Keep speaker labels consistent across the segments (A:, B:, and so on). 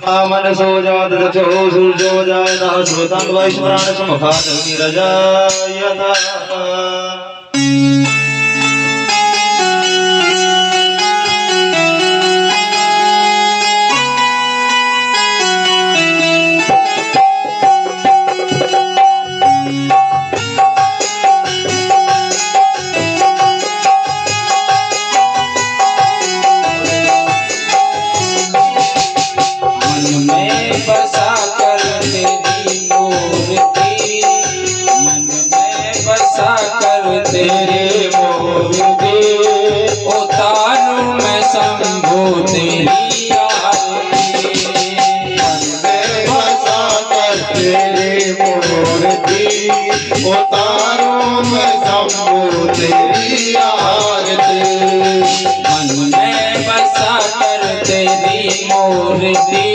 A: मन सो जात दक्षो सूर्यो जायतः श्रोतान् वैश्वरान् समुखात् नीरजायतः
B: तेरे मोहब्बे उतारूं मैं शंभू तेरी आरती
C: मन में बसा कर तेरे मूर्ति उतारूं मैं शंभू तेरी आरती
B: मन में बसा कर तेरी मूर्ति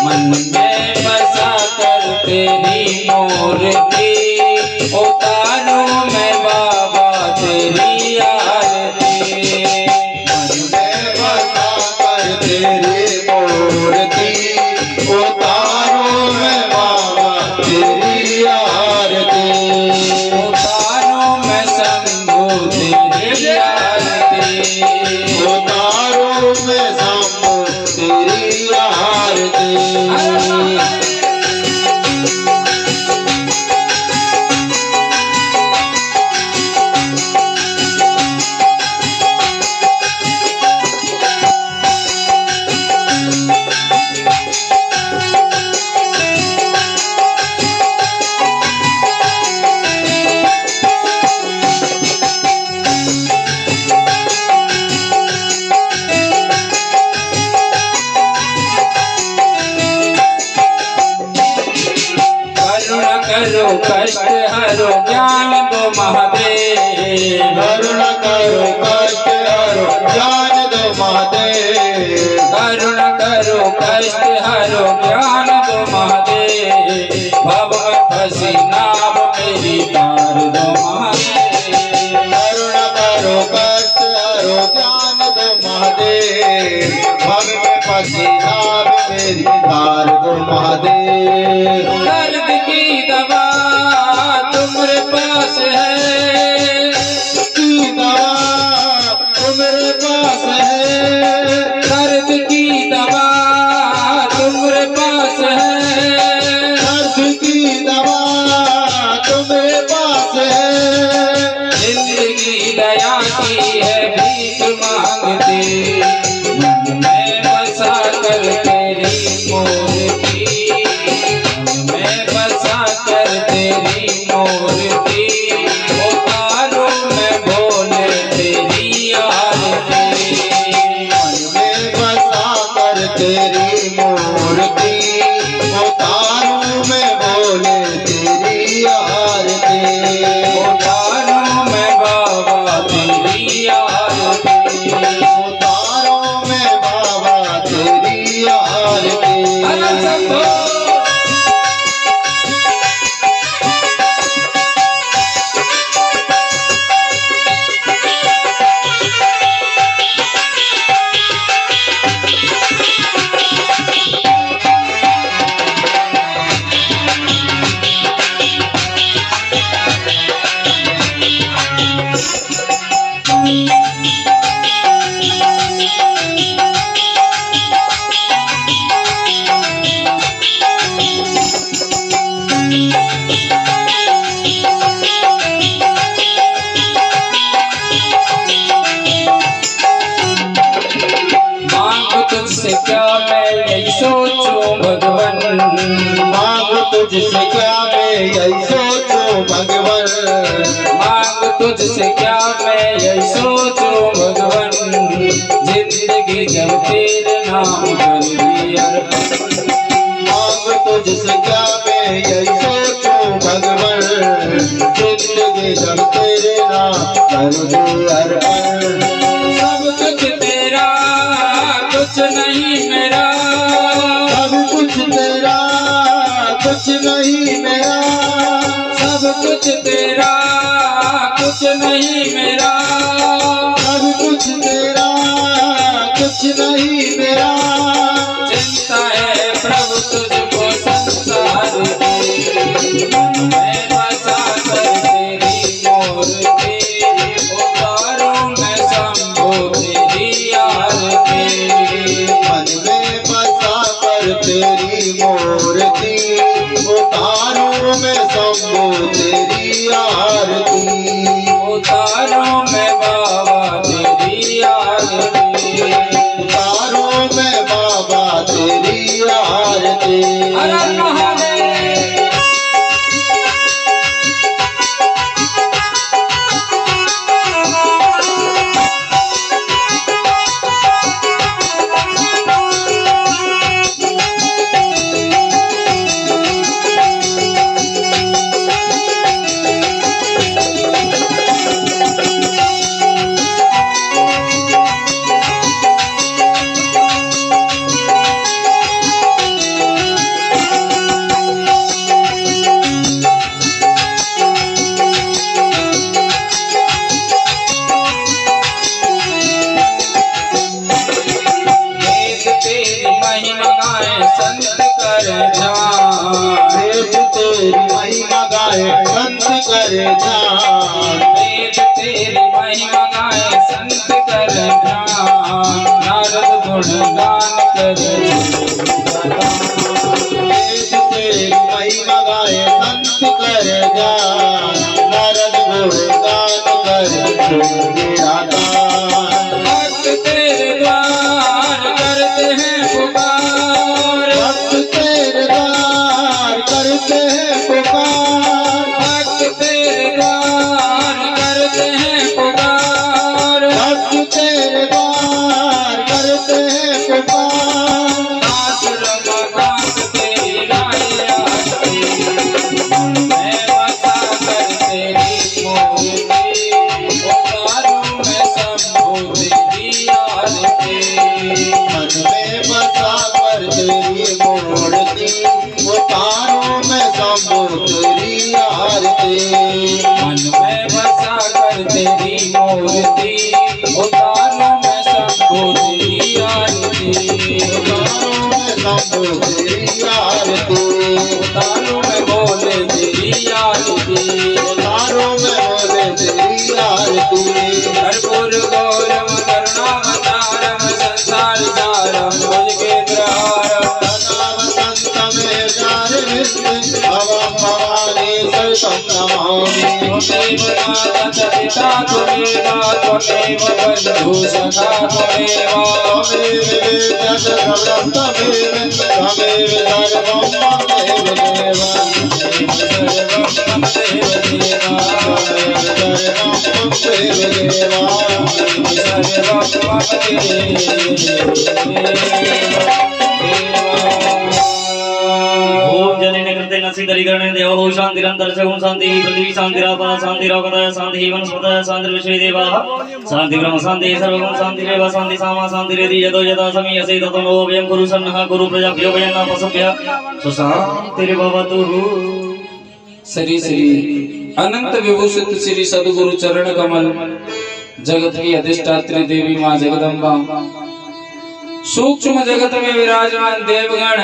B: मन में बसा कर तेरी मूर्ति उतारूं मैं बाबा तेरी आरती
C: मन में बसा कर तेरी मूर्ति उतारूं मैं बाबा तेरी आरती
B: उतारूं मैं शंभू तेरी आरती
C: उतारूं मैं शंभू तेरी आरती
B: करो कष्ट हरो ज्ञान दो महादेव
C: करुणा करो कष्ट हरो ज्ञान दो महादेव
B: करुणा करो कष्ट हरो ज्ञान दो महादेव भव में फंसी नाव मेरी तार दो महादेव
C: करुणा करो कष्ट हरो ज्ञान दो महादेव भव में फंसी नाव मेरी तार दो महादेव
B: दर्द की दवा तुम्हारे पास है
C: की दवा तुम्हारे पास है
B: दर्द की दवा तुम्हारे पास है
C: दर्द की दवा तुम्हारे पास है
B: जिंदगी दया की है भीख मांगते मन में बसा कर तेरी मूर्ति मन में बसा कर तेरी मूर्ति उतारूं मैं भोले तेरी आरती
C: मन में बसा कर तेरी मूर्ति उतारूं मैं बोले तेरी आरती
B: उतारूं मैं बाबा तेरी आरती
C: उतारूं मैं बाबा तेरी आरती
B: तुझसे क्या मैं यही सोचूं भगवन
C: मांग तुझसे क्या मैं यही सोचूं भगवन
B: मांग तुझसे क्या मैं यही सोचूं भगवन जिंदगी जब तेरे नाम कर दी अर्पण
C: मांग तुझसे क्या मैं यही सोचूं भगवन जिंदगी जब तेरे नाम कर दी अर्पण
B: सब कुछ तेरा कुछ नहीं मेरा
C: सब कुछ तेरा कुछ नहीं मेरा
B: सब कुछ तेरा कुछ नहीं मेरा
C: सब कुछ तेरा कुछ नहीं मेरा
B: चिंता है
C: ध्यान
B: वेद तेरी महिमा गाए संत कर ध्यान नारद गुण गान करे
C: वेद तेरी महिमा गाए संत कर ध्यान नारद गुण गान करे मेरा दान
B: भक्त तेरे द्वार करते हैं पुकार
C: भक्त तेरे द्वार करते हैं पुकार
B: भक्त तेरे द्वार करते हैं पुकार
C: भक्त तेरे द्वार करते हैं पुकार
B: दास रमाकांत तेरी राय आरती मैं बसा कर तेरी मूर्ति उतारूं मैं शंभु तेरी आरती
C: मन में बसा कर तेरी मूर्ति उतारूं मैं शंभु तेरी आरती
B: मन में बसा कर तेरी मूर्ति उतारूं मैं शंभु तेरी आरती
C: उतारूं मैं शंभु तेरी आरती
B: उतारूं मैं भोले तेरी आरती
C: उतारूं मैं बोले तेरी आरती
B: कर्पूर गौरम करुणावतारम संसार सारम भुजगेन्द्रहारम
C: नाम संत में जार विष्णु भवम भवानी सर्वं नमामि
B: त्वमेव माता च पिता त्वमेव त्वमेव बन्धु सखा त्वमेव
C: त्वमेव वेद्यः सर्वं त्वमेव त्वमेव सर्वं ममेव देव
B: सर्वं ममैव देवा
C: सर्वं ममेव देवा
A: ओम जनेन कृते नसिदरिगणे देवो शान्तिरन्तरिक्षं शान्तिः पृथिवी शान्तिरापः शान्तिरोगतः शान्तिः वनस्पतयः शान्तिर्विश्वे देवाः शान्तिब्रह्म शान्तिः सर्वगुण शान्तिरेव शान्ति सामा शान्तिरेधि यतो यथा समीयसे ततो नो वयं कुरु सन्नः कुरु प्रजाभ्यो वयं पशुभ्यः सुशान्तिर्भवतु।
B: श्री श्री अनंत विभूषित श्री सद्गुरु चरण कमल जगत की अधिष्ठात्री देवी माँ जगदम्बा सूक्ष्म जगत में विराजमान देवगण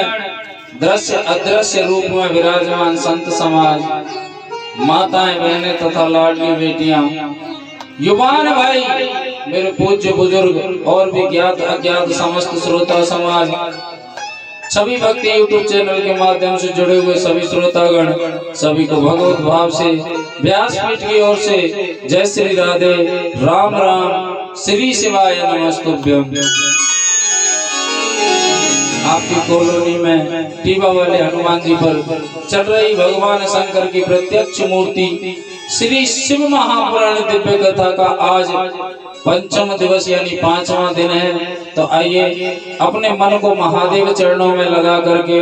B: दृश्य अदृश्य रूप में विराजमान संत समाज माताएं बहनें तथा लाडली बेटियां युवान भाई मेरे पूज्य बुजुर्ग और भी ज्ञात अज्ञात समस्त श्रोता समाज सभी भक्ति यूट्यूब चैनल के माध्यम से जुड़े हुए सभी श्रोतागण सभी को भगवत भाव से व्यासपीठ की ओर से जय श्री राधे राम राम श्री शिवाय नमस्तुभ्यं। आपकी कॉलोनी में टीबा वाले हनुमान जी पर चल रही भगवान शंकर की प्रत्यक्ष मूर्ति श्री शिव महापुराण दिव्य कथा का आज पंचम दिवस यानी 5वां दिन है। तो आइए अपने मन को महादेव चरणों में लगा करके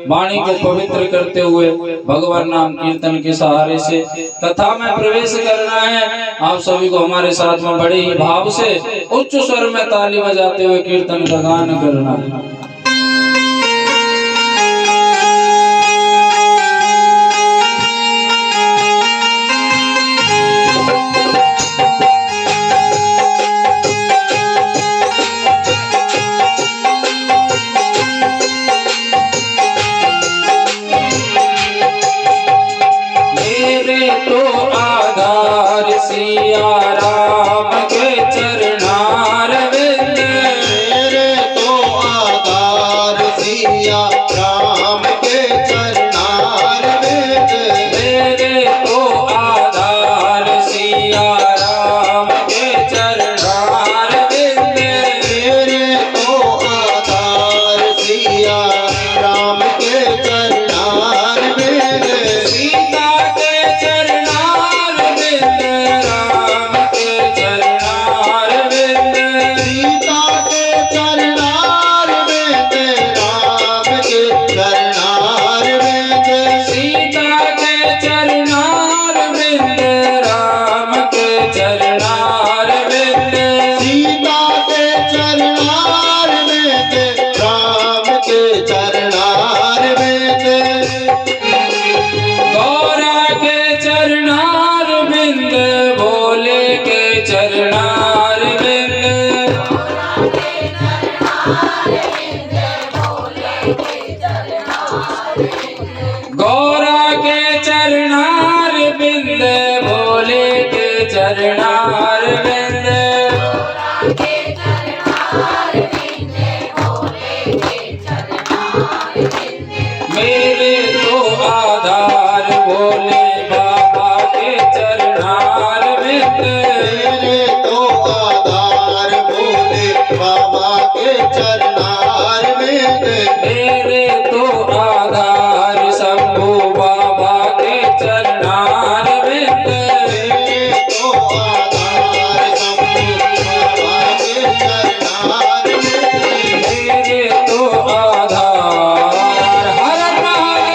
B: वाणी को पवित्र करते हुए भगवान नाम कीर्तन के सहारे से कथा में प्रवेश करना है। आप सभी को हमारे साथ में बड़े ही भाव से उच्च स्वर में ताली बजाते हुए कीर्तन का गान करना है। तो आधार सिया राम के चरणार विंद
C: मेरे तो आधार सिया राम के चरणार विंद
B: मेरे तो आधार सिया राम के चरणार विंद
C: मेरे तो आधार सिया राम के चरणार विंद
B: सीता के चरणार विंद राम के चरणार विंद
C: सीता के चरणार विंद राम के चरणार विंद
B: सीता के चरणार विंद राम के चरणार विंद
C: सीता के चरणार विंद राम के चरणार विंद
B: गौरा के चरणार बिंद भोले के चरणार बिंद गौरा के चरणार बिंद मेरे तो आधार भोले बाबा के चरणार विंद।
C: मेरे तो आधार भोले बाबा के चरणार विंद।
B: मेरे तो आधार शंभू बाबा के चरणार विंद।
C: मेरे तो आधार शंभू बाबा के चरणार विंद।
B: मेरे तो आधार हर महादेव।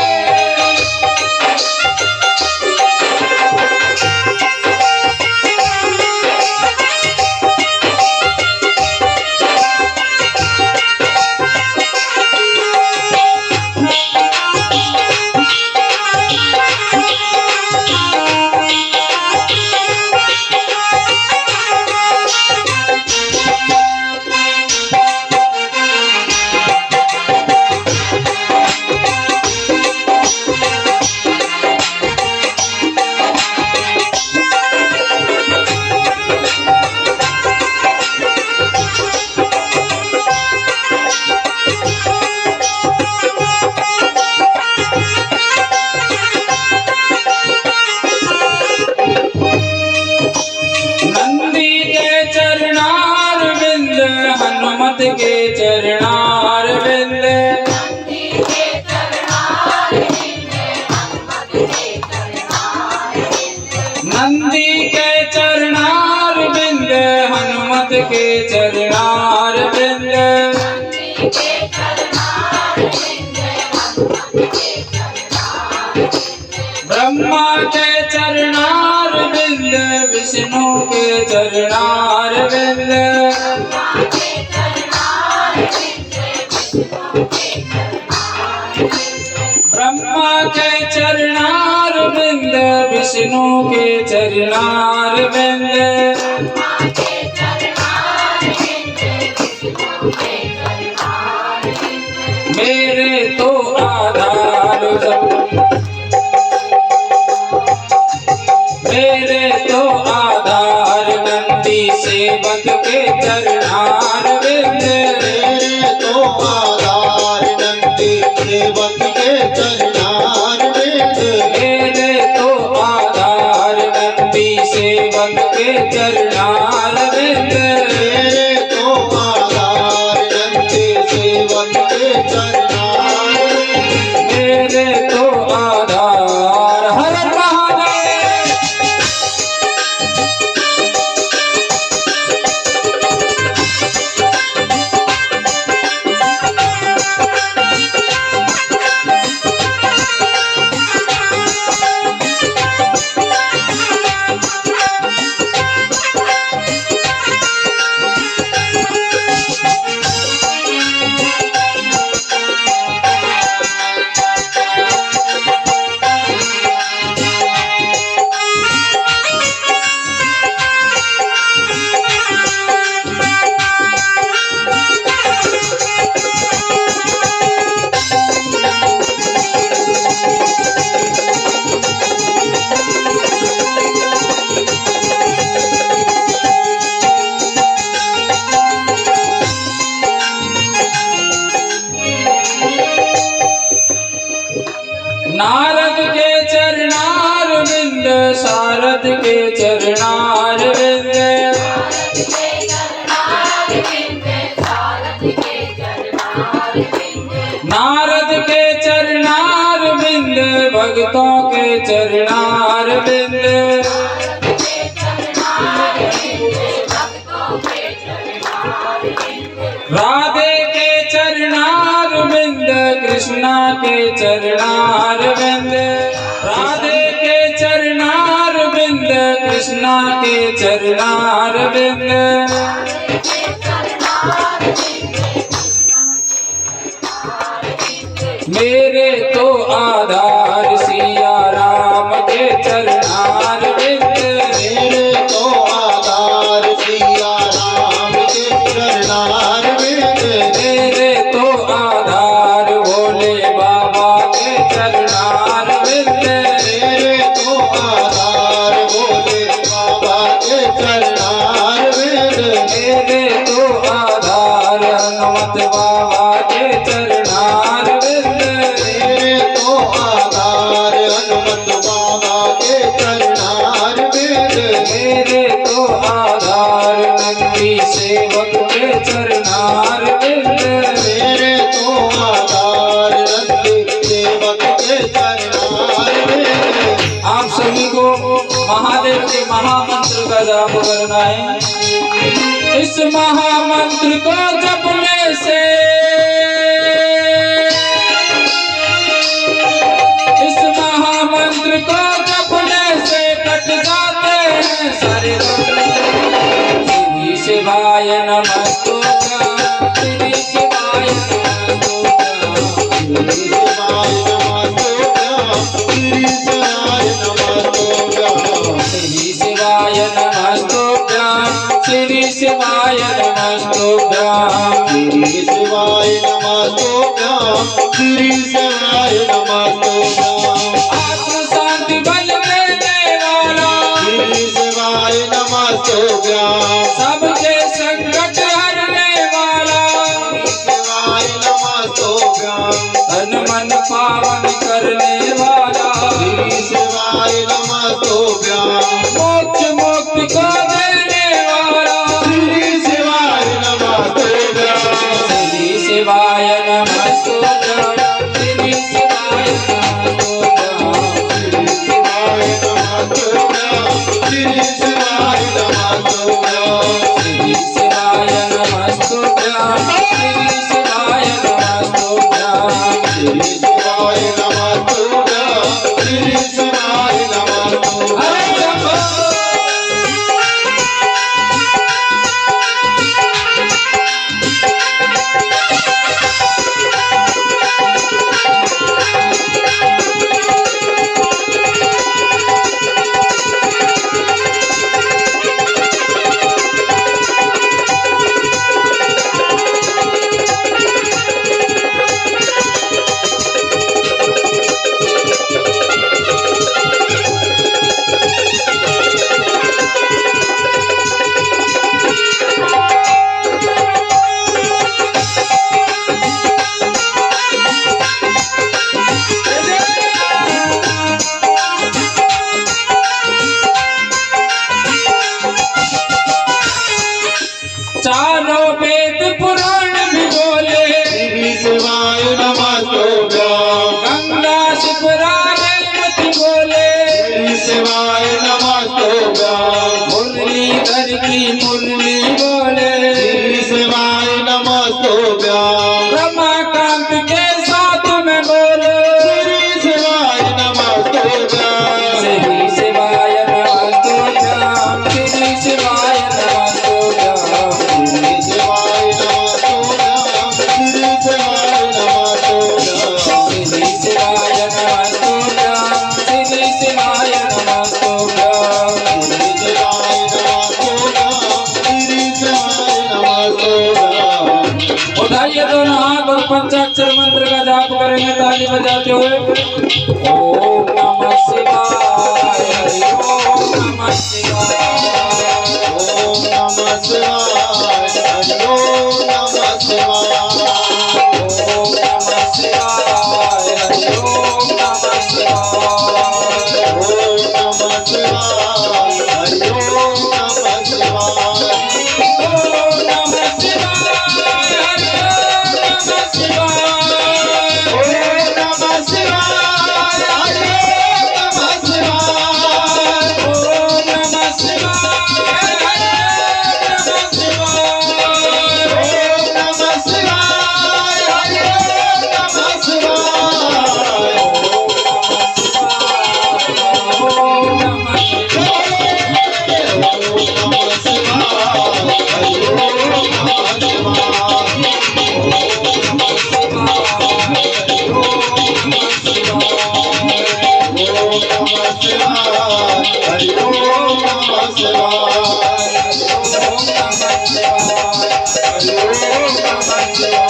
B: नंदी के चरणार विंद, हनुमत के चरणार विंद। नंदी के चरणार विंद, हनुमत के चरणार विंद। ब्रह्मा के चरणार विंद, विष्णु के चरणार विंद। ब्रह्मा के चरणार विंद, विष्णु के चरणार विंद। मेरे तो आधार मेरे तो आधार नंदी सेवक के चरणार विंद।
C: मेरे तो आधार नंदी सेवक के चरणार विंद।
B: मेरे तो आधार नंदी सेवक के चरणार विंद।
C: मेरे तो आधार नंदी सेवक के चरणार विंद।
B: मेरे तो आधार हर महादेव। नारद के चरणार विंद, शारद के चरणार विंद। नारद के चरणार विंद, भक्तों के चरणार विंद। राधे के चरणार विंद, कृष्णा के चरणार विंद। राधे के चरणार विंद, कृष्णा के चरणार विंद। मेरे तो आधार सिया राम के चरणार विंद।
C: मेरे तो आधार सिया राम के चरणार विंद।
B: मेरे तो आधार भोले बाबा के चरणार विंद।
C: मेरे तो आधार भोले बाबा के चरणार विंद।
B: मेरे तो आधार हनुमत बाबा के चरणार विंद।
C: मेरे
B: का जाप करना है। इस महामंत्र को जपने से, इस महामंत्र को जपने से कट जाते हैं सारे श्री शिवाय नमस्तुभ्यं, श्री शिवाय नमस्तुभ्यं,
C: श्री शिवाय नमस्तुभ्यं, श्री शिवाय नमस्तुभ्यं,
B: श्री शिवाय नमस्तुभ्यं, श्री शिवाय नमस्तुभ्यं,
C: श्री शिवाय नमस्तुभ्यं, श्री शिवाय नमस्तुभ्यं,
B: आत्म शांति बल देने वाला,
C: श्री शिवाय नमस्तुभ्यं,
B: सबके संकट हरने वाला,
C: शिवाय नमस्तुभ्यं,
B: तन मन पावन करने वाला,
C: श्री शिवाय नमस्तुभ्यं,
B: मोक्ष मुक्ति को देने वाला,
C: श्री शिवाय नमस्तुभ्यं,
B: श्री शिवाय नमस्तुभ्यं, श्री शिवाय नमस्तुभ्यं,
C: श्री शिवाय नमस्तुभ्यं, श्री शिवाय नमस्तुभ्यं,
B: श्री शिवाय नमस्तुभ्यं, श्री शिवाय नमस्तुभ्यं,
C: श्री शिवाय नमस्तुभ्यं, श्री शिवाय नमस्तुभ्यं।
B: हरे शंभो। चारों वेद पुराण भी बोले,
C: श्री शिवाय नमस्तुभ्यं,
B: गंगा शिवराय मति बोले,
C: श्री शिवाय नमस्तुभ्यं,
B: मुरलीधर की मुरली बोले,
C: श्री शिवाय नमस्तुभ्यं,
B: रमाकांत के साथ में बोले,
C: श्री शिवाय नमस्तुभ्यं,
B: श्री शिवाय नमस्तुभ्यं, श्री शिवाय नमस्तुभ्यं,
C: श्री शिवाय नमस्तुभ्यं, श्री शिवाय नमस्तुभ्यं,
B: श्री शिवाय नमस्तुभ्यं, श्री शिवाय नमस्तुभ्यं।
C: श्री शिवाय नमस्तुभ्यं, श्री शिवाय नमस्तुभ्यं।
B: उठाइए दोनों हाथ और पंचाक्षर मंत्र का जाप करेंगे ताली बजाते हुए। ओम नमः शिवाय, हरि ओम नमः शिवाय,
C: ओम नमः शिवाय, हरि ओम नमः शिवाय,
B: ओम नमः शिवाय, हरि ओम नमः शिवाय,
C: ओम नमः शिवाय, हरि ओम नमः शिवाय,
B: ओम नमः शिवाय, हरि ओम नमः शिवाय,
C: ओम नमः शिवाय, हरि ओम नमः शिवाय,
B: ओम नमः शिवाय, हरि ओम नमः शिवाय,
C: ओम नमः शिवाय, हरि ओम नमः शिवाय,
B: ओम नमः शिवाय।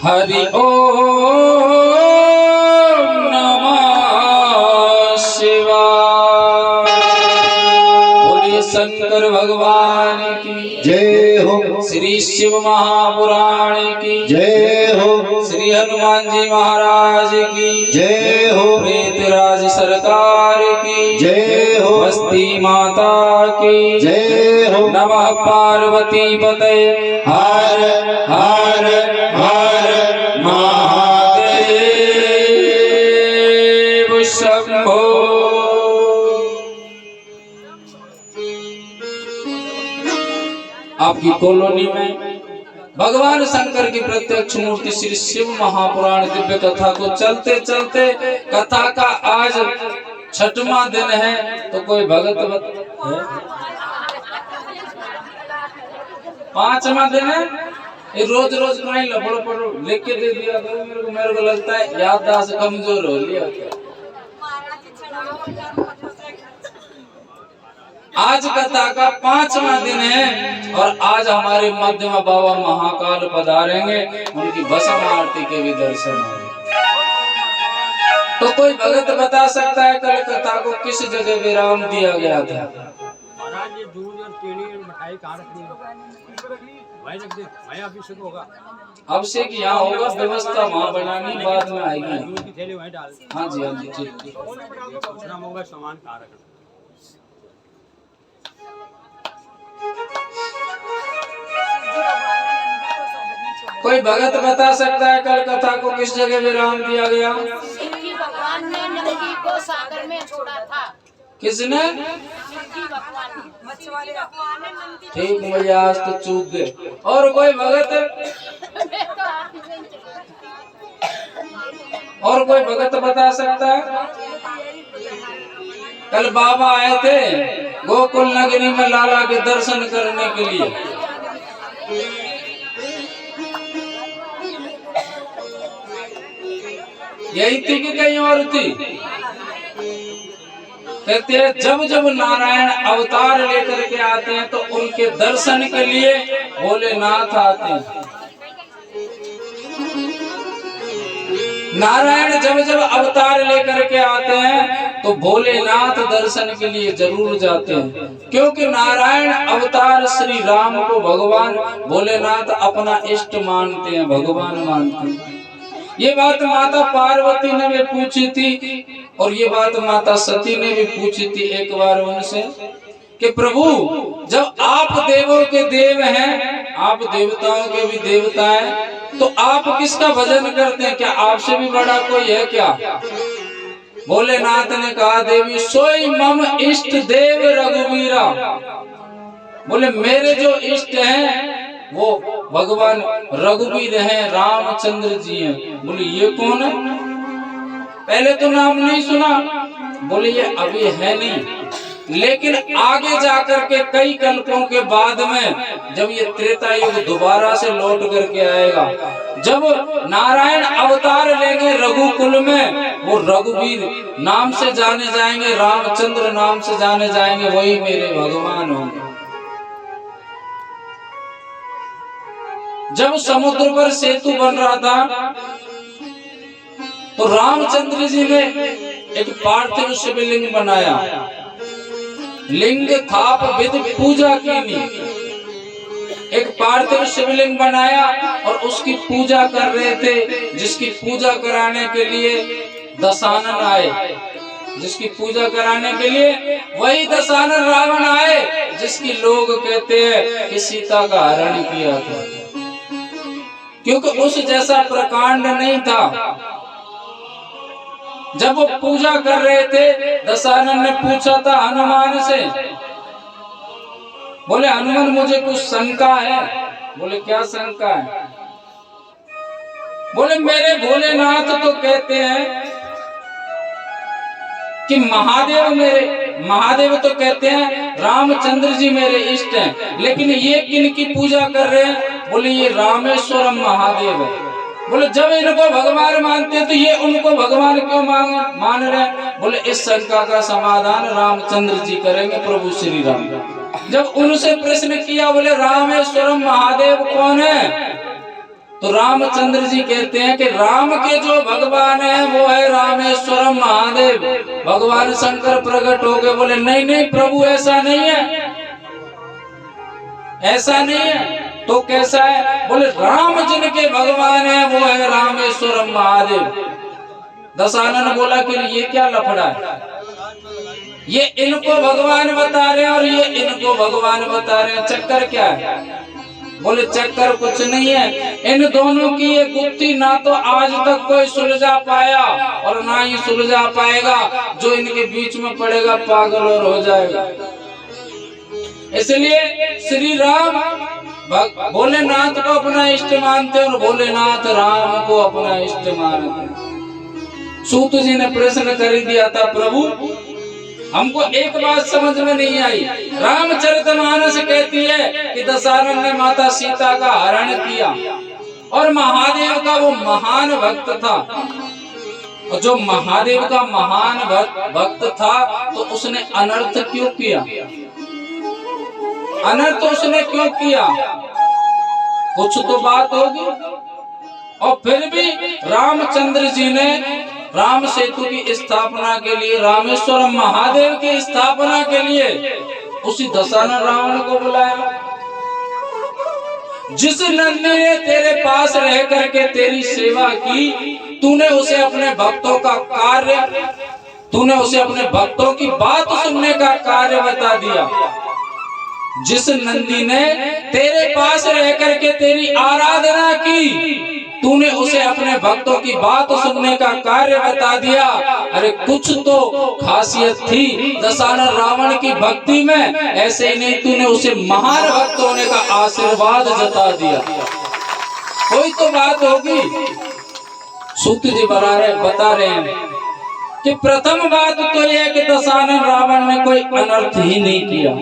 B: हरि ओम नमः शिवाय। बोलिए शंकर भगवान शिव महापुराण की
C: जय हो,
B: श्री हनुमान जी महाराज की
C: जय हो,
B: प्रेतराज सरकार की
C: जय हो,
B: बस्ती माता की
C: जय हो।
B: नमः पार्वती पते हर हर हर महादेव शंभो। आपकी कॉलोनी में भगवान शंकर की प्रत्यक्ष मूर्ति श्री शिव महापुराण दिव्य कथा को चलते चलते कथा का आज 6वां दिन है। तो कोई भगत है? 5वां दिन है। ये रोज रोज नहीं लपड़ो पड़ो लिख के दे दिया करो मेरे को लगता है याददाश्त कमजोर हो लिया। आज कथा का 5वां दिन है और आज हमारे मध्य में बाबा महाकाल पधारेंगे, उनकी भस्म आरती के भी दर्शन होंगे। तो कोई भगत बता सकता है कल कथा को किस जगह विराम दिया गया था?
D: महाराज ये दूध और केली और मिठाई कहाँ रखनी है? भाई रख दे, भाई अभिषेक होगा।
B: अभिषेक यहाँ होगा, व्यवस्था वहाँ बनानी बाद में आएगी।
D: दूध की थैली वहीं डाल।
B: हाँ जी हाँ जी ठीक।
D: पूछना होगा सामान कहाँ रखना।
B: कोई भगत बता सकता है कल कथा को किस जगह विराम दिया गया?
E: शिवजी भगवान ने नंदी को सागर में छोड़ा था।
B: किसने?
E: शिवजी भगवान ने नंदी
B: ठीक, मुझे आज तो चूक गए। और कोई भगत? और कोई भगत बता सकता है? कल बाबा आए थे गोकुल नगरी में लाला के दर्शन करने के लिए। यही थी कि कहीं और थी? कहते हैं जब जब नारायण अवतार लेकर के आते हैं तो उनके दर्शन के लिए भोलेनाथ आते हैं। नारायण जब जब अवतार लेकर के आते हैं तो भोलेनाथ दर्शन के लिए जरूर जाते हैं, क्योंकि नारायण अवतार श्री राम को भगवान भोलेनाथ अपना इष्ट मानते हैं, भगवान मानते हैं। ये बात माता पार्वती ने भी पूछी थी और ये बात माता सती ने भी पूछी थी एक बार उनसे कि प्रभु जब आप देवों के देव हैं, आप देवताओं के भी देवता हैं, तो आप किसका भजन करते हैं? क्या आपसे भी बड़ा कोई है क्या? भोलेनाथ ने कहा देवी सोई मम इष्ट देव रघुवीरा। बोले मेरे जो इष्ट हैं वो भगवान रघुवीर हैं, रामचंद्र जी हैं। बोले ये कौन है? पहले तो नाम नहीं सुना। बोले ये अभी है नहीं, लेकिन आगे जाकर के कई कल्पों के बाद में जब ये त्रेता युग दोबारा से लौट करके आएगा, जब नारायण अवतार लेंगे रघुकुल में, वो रघुवीर नाम से जाने जाएंगे, रामचंद्र नाम से जाने जाएंगे, वही मेरे भगवान होंगे। जब समुद्र पर सेतु बन रहा था तो रामचंद्र जी ने एक पार्थिव शिवलिंग बनाया, लिंग थाप विद पूजा की नी। एक पार्थिव शिवलिंग बनाया और उसकी पूजा कर रहे थे, जिसकी पूजा कराने के लिए दशानन आए, जिसकी पूजा कराने के लिए वही दशानन रावण आए जिसकी लोग कहते हैं कि सीता का हरण किया था, क्योंकि उस जैसा प्रकांड नहीं था। जब वो पूजा कर रहे थे दशानन ने पूछा था हनुमान से, बोले हनुमान मुझे कुछ शंका है। बोले क्या शंका है? बोले मेरे भोलेनाथ तो कहते हैं कि महादेव तो कहते हैं रामचंद्र जी मेरे इष्ट हैं, लेकिन ये किनकी पूजा कर रहे हैं? बोले ये रामेश्वरम महादेव है। बोले जब इनको भगवान मानते हैं तो ये उनको भगवान क्यों मान रहे हैं? बोले इस शंका का समाधान रामचंद्र जी करेंगे, प्रभु श्री राम। जब उनसे प्रश्न किया बोले रामेश्वरम महादेव कौन है, तो रामचंद्र जी कहते हैं कि राम के जो भगवान है वो है रामेश्वरम महादेव। भगवान शंकर प्रकट हो गए, बोले नहीं नहीं प्रभु ऐसा नहीं है, ऐसा नहीं है। तो कैसा है? बोले राम जिनके भगवान है वो है रामेश्वर महादेव। दशानन बोला कि ये क्या लफड़ा है, ये इनको भगवान बता रहे हैं और ये इनको भगवान बता रहे हैं, चक्कर क्या है? बोले चक्कर कुछ नहीं है, इन दोनों की ये गुत्थी ना तो आज तक कोई सुलझा पाया और ना ही सुलझा पाएगा। जो इनके बीच में पड़ेगा पागल और हो जाएगा। इसलिए श्री राम भोलेनाथ को अपना इष्ट मानते और भोलेनाथ राम को अपना इष्ट मानते। सूत जी ने प्रश्न कर दिया था, प्रभु हमको एक बात समझ में नहीं आई। रामचरितमानस कहती है कि दशरथ ने माता सीता का हरण किया और महादेव का वो महान भक्त था, और जो महादेव का महान भक्त था तो उसने अनर्थ क्यों किया? अनर्थ उसने क्यों किया? कुछ तो बात होगी। और फिर भी रामचंद्र जी ने राम सेतु की स्थापना के लिए, रामेश्वर महादेव की स्थापना के लिए उसी दशानन रावण को बुलाया। जिस नंदी ने तेरे पास रह करके तेरी सेवा की, तूने उसे अपने भक्तों का कार्य, तूने उसे अपने भक्तों की बात सुनने का कार्य बता दिया। जिस नंदी ने तेरे पास रह करके तेरी आराधना की, तूने उसे अपने भक्तों की बात सुनने का कार्य बता दिया। अरे कुछ तो खासियत थी दशानन रावण की भक्ति में, ऐसे ही नहीं तूने उसे महान भक्त होने का आशीर्वाद जता दिया। कोई तो बात होगी। सूत जी बता रहे हैं कि प्रथम बात तो यह कि दशानन रावण ने कोई अनर्थ ही नहीं किया।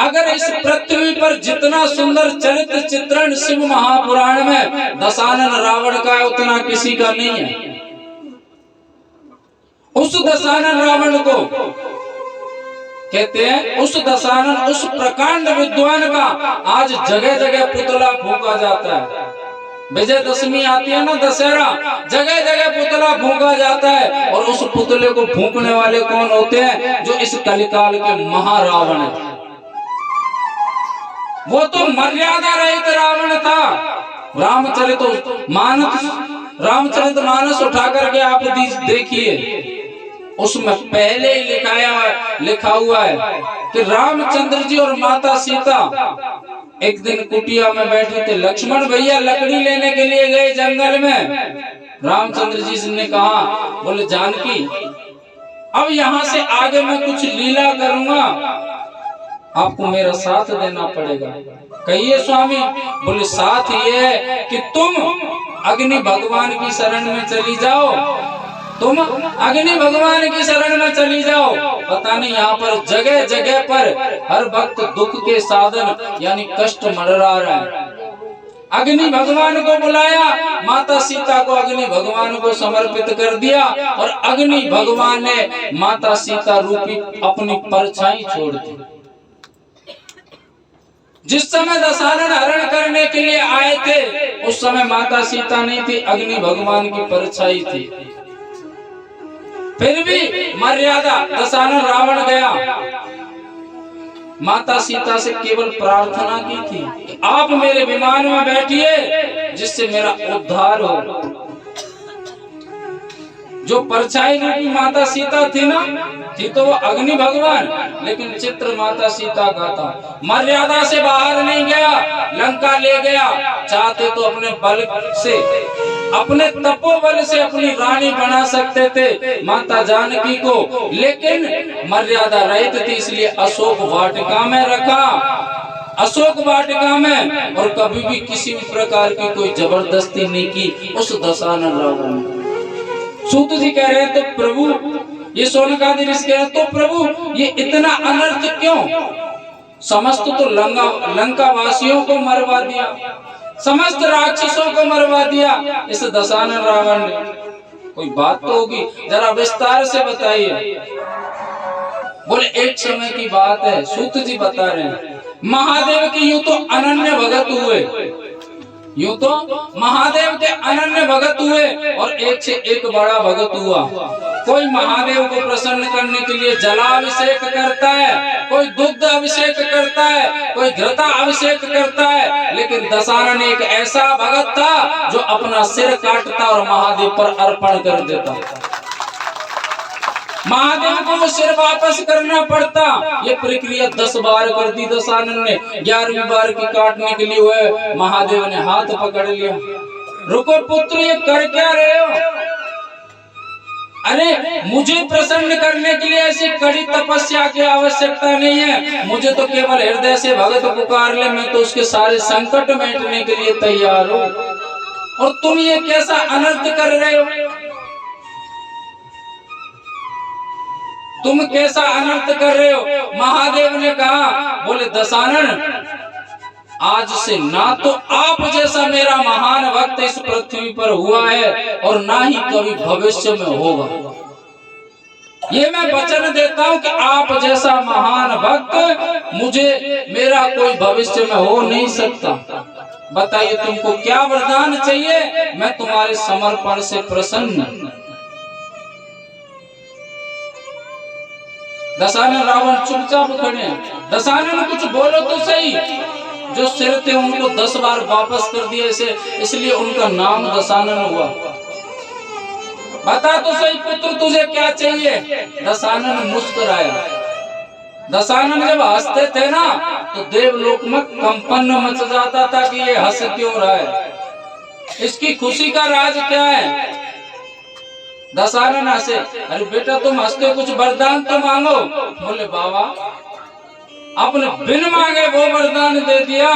B: अगर इस पृथ्वी पर जितना सुंदर चरित्र चित्रण शिव महापुराण में दशानन रावण का है, उतना किसी का नहीं है। उस दशानन रावण को कहते हैं, उस दशानन, उस प्रकांड विद्वान का आज जगह जगह पुतला फूंका जाता है। विजयदशमी आती है ना, दशहरा, जगह जगह पुतला फूंका जाता है। और उस पुतले को फूंकने वाले कौन होते हैं? जो इस कलिकाल के महारावण है। वो तो मर्यादा रहित रावण था। रामचरित मानस उठा करके आप देखिए, उसमें पहले ही लिखा हुआ है कि रामचंद्र जी और माता सीता एक दिन कुटिया में बैठे थे। लक्ष्मण भैया लकड़ी लेने के लिए गए जंगल में। रामचंद्र जी ने कहा, बोले जानकी अब यहाँ से आगे मैं कुछ लीला करूंगा, आपको मेरा साथ देना पड़ेगा। कहिए स्वामी। बोले साथ ये है कि तुम अग्नि भगवान की शरण में चली जाओ, तुम अग्नि भगवान की शरण में चली जाओ। पता नहीं यहाँ पर जगह जगह पर हर वक्त दुख के साधन यानी कष्ट मंडरा रहा है। अग्नि भगवान को बुलाया, माता सीता को अग्नि भगवान को समर्पित कर दिया और अग्नि भगवान ने माता सीता रूपी अपनी परछाई छोड़ दी। जिस समय दशानन हरण करने के लिए आए थे उस समय माता सीता नहीं थी, अग्नि भगवान की परछाई थी। फिर भी मर्यादा दशानन रावण गया, माता सीता से केवल प्रार्थना की थी कि आप मेरे विमान में बैठिए जिससे मेरा उद्धार हो। जो परछाई रूपी माता सीता थी ना, थी तो वो अग्नि भगवान, लेकिन चित्र माता सीता का था। मर्यादा से बाहर नहीं गया, लंका ले गया। चाहते तो अपने बल से, अपने तपोबल से अपनी रानी बना सकते थे माता जानकी को, लेकिन मर्यादा रहित थी, इसलिए अशोक वाटिका में रखा। अशोक वाटिका में, और कभी भी किसी भी प्रकार की कोई जबरदस्ती नहीं की उस दशानन रावण ने। सूत जी कह रहे हैं तो प्रभु, ये सोनकादि ऋषि कह रहे हैं तो प्रभु ये इतना अनर्थ क्यों? समस्त तो लंका वासियों को मरवा दिया, समस्त राक्षसों को मरवा दिया इस दशानन रावण ने। कोई बात तो होगी, जरा विस्तार से बताइए। बोले एक समय की बात है, सूत जी बता रहे हैं, महादेव की यूं तो अनन्य भगत हुए, यूं तो महादेव के अनन्य भगत हुए और एक से एक बड़ा भगत हुआ। कोई महादेव को प्रसन्न करने के लिए जलाभिषेक करता है, कोई दुग्ध अभिषेक करता है, कोई घृता अभिषेक करता है, लेकिन दशानन एक ऐसा भगत था जो अपना सिर काटता और महादेव पर अर्पण कर देता। महादेव को वो सिर वापस करना पड़ता। ये प्रक्रिया 10 बार कर दी दशानन ने। 11वीं बार की काटने के लिए हुए महादेव ने हाथ पकड़ लिया। रुको पुत्र, ये कर क्या रहे हो? अरे मुझे प्रसन्न करने के लिए ऐसी कड़ी तपस्या की आवश्यकता नहीं है। मुझे तो केवल हृदय से भगत पुकार ले, मैं तो उसके सारे संकट मिटने के लिए तैयार हूँ। और तुम ये कैसा अनर्थ कर रहे हो? तुम कैसा अनर्थ कर रहे हो? महादेव ने कहा, बोले दशानन, आज से ना तो आप जैसा मेरा महान भक्त इस पृथ्वी पर हुआ है और ना ही कभी भविष्य में होगा। ये मैं वचन देता हूं कि आप जैसा महान भक्त मुझे मेरा कोई भविष्य में हो नहीं सकता। बताइए तुमको क्या वरदान चाहिए? मैं तुम्हारे समर्पण से प्रसन्न। दशानन रावण चुपचाप खड़े हैं। दशानन कुछ बोलो तो सही। जो सिर थे उनको 10 बार वापस कर दिया, इसलिए उनका नाम दशानन हुआ। बता तो सही पुत्र, तुझे क्या चाहिए? दशानन मुस्कुराया। दशानन जब हंसते थे ना तो देवलोक में कंपन मच जाता था कि ये हंस क्यों रहा है, इसकी खुशी का राज क्या है? दशानन हंसे। अरे बेटा तुम हंसते, कुछ वरदान तो मांगो। बोले बाबा, आपने बिन मांगे वो वरदान दे दिया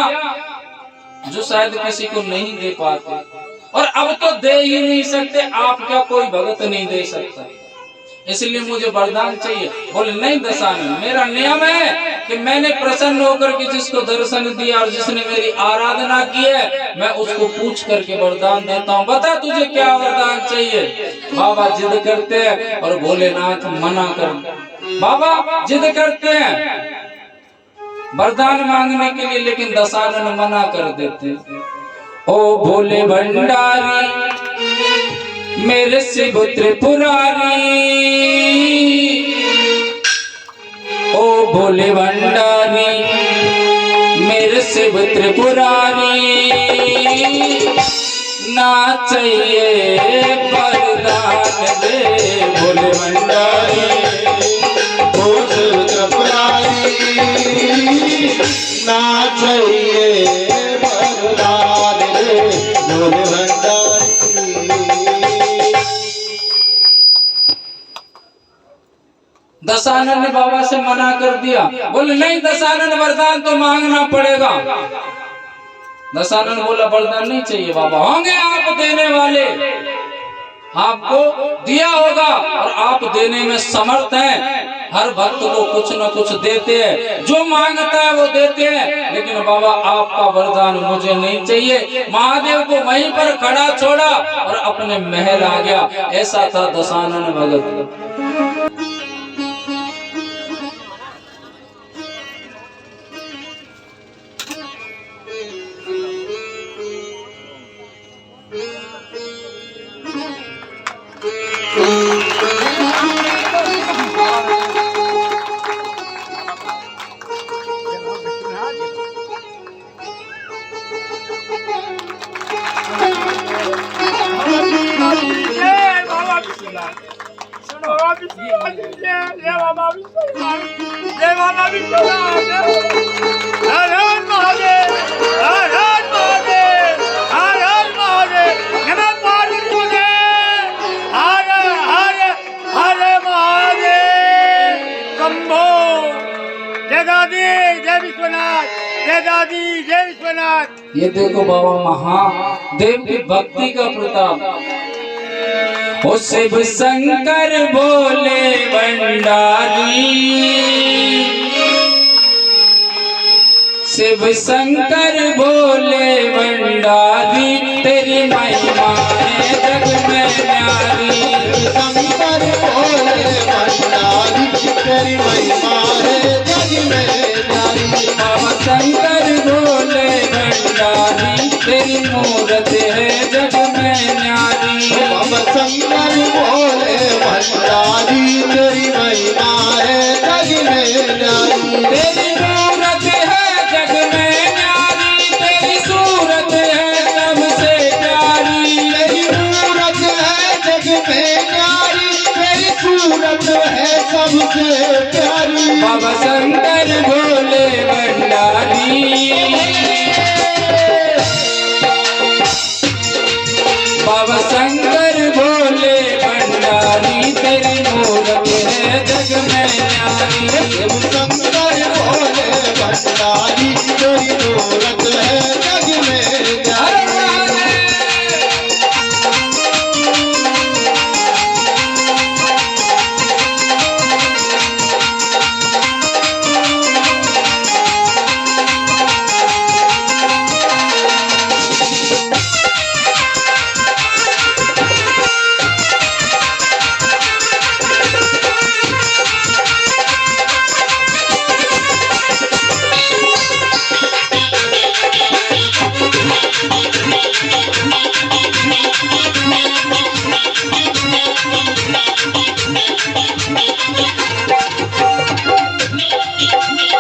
B: जो शायद किसी को नहीं दे पाते, और अब तो दे ही नहीं सकते। आप क्या कोई भगत नहीं दे सकता, इसलिए मुझे वरदान चाहिए। बोले नहीं दशानन, मेरा नियम है कि मैंने प्रसन्न होकर के जिसको दर्शन दिया और जिसने मेरी आराधना की है, मैं उसको पूछ करके वरदान देता हूँ। बता तुझे क्या वरदान चाहिए? बाबा जिद करते हैं और भोलेनाथ मना कर। बाबा जिद करते हैं वरदान मांगने के लिए, लेकिन दशानन मना कर देते। ओ भोले भंडारी मेरे शिव त्रिपुरारी, ओ भोले भंडारी मेरे शिव त्रिपुरारी, ना चाहिए वरदान दे भोले भंडारी,
C: ओ शिव त्रिपुरारी, ना चाहिए वरदान दे भोले भंडारी।
B: दशानन ने बाबा से मना कर दिया। बोले नहीं दशानन, वरदान तो मांगना पड़ेगा। दशानन बोला वरदान नहीं चाहिए बाबा, होंगे आप देने वाले, आपको दिया होगा और आप देने में समर्थ हैं। हर भक्त को कुछ न कुछ देते हैं, जो मांगता है वो देते हैं, लेकिन बाबा आपका वरदान मुझे नहीं चाहिए। महादेव को वहीं पर खड़ा छोड़ा और अपने महल आ गया। ऐसा था दशानन भगत। ये देखो बाबा महादेव की भक्ति का प्रताप। ओ शिव शंकर भोले भंडारी, शिव शंकर भोले भंडारी, तेरी महिमा है जग में न्यारी।
C: शंकर भोले भंडारी, तेरी महिमा है जग में न्यारी।
B: बाबा शंकर भोले भंडारी, तेरी मूरत है जग में न्यारी।
C: बाबा शंकर भोले भंडारी,
B: शंकर भोले भंडारी तेरी मूरत है जग में न्यारी।
C: शिव शंकर भोले भंडारी तेरी मूरत है जग में न्यारी।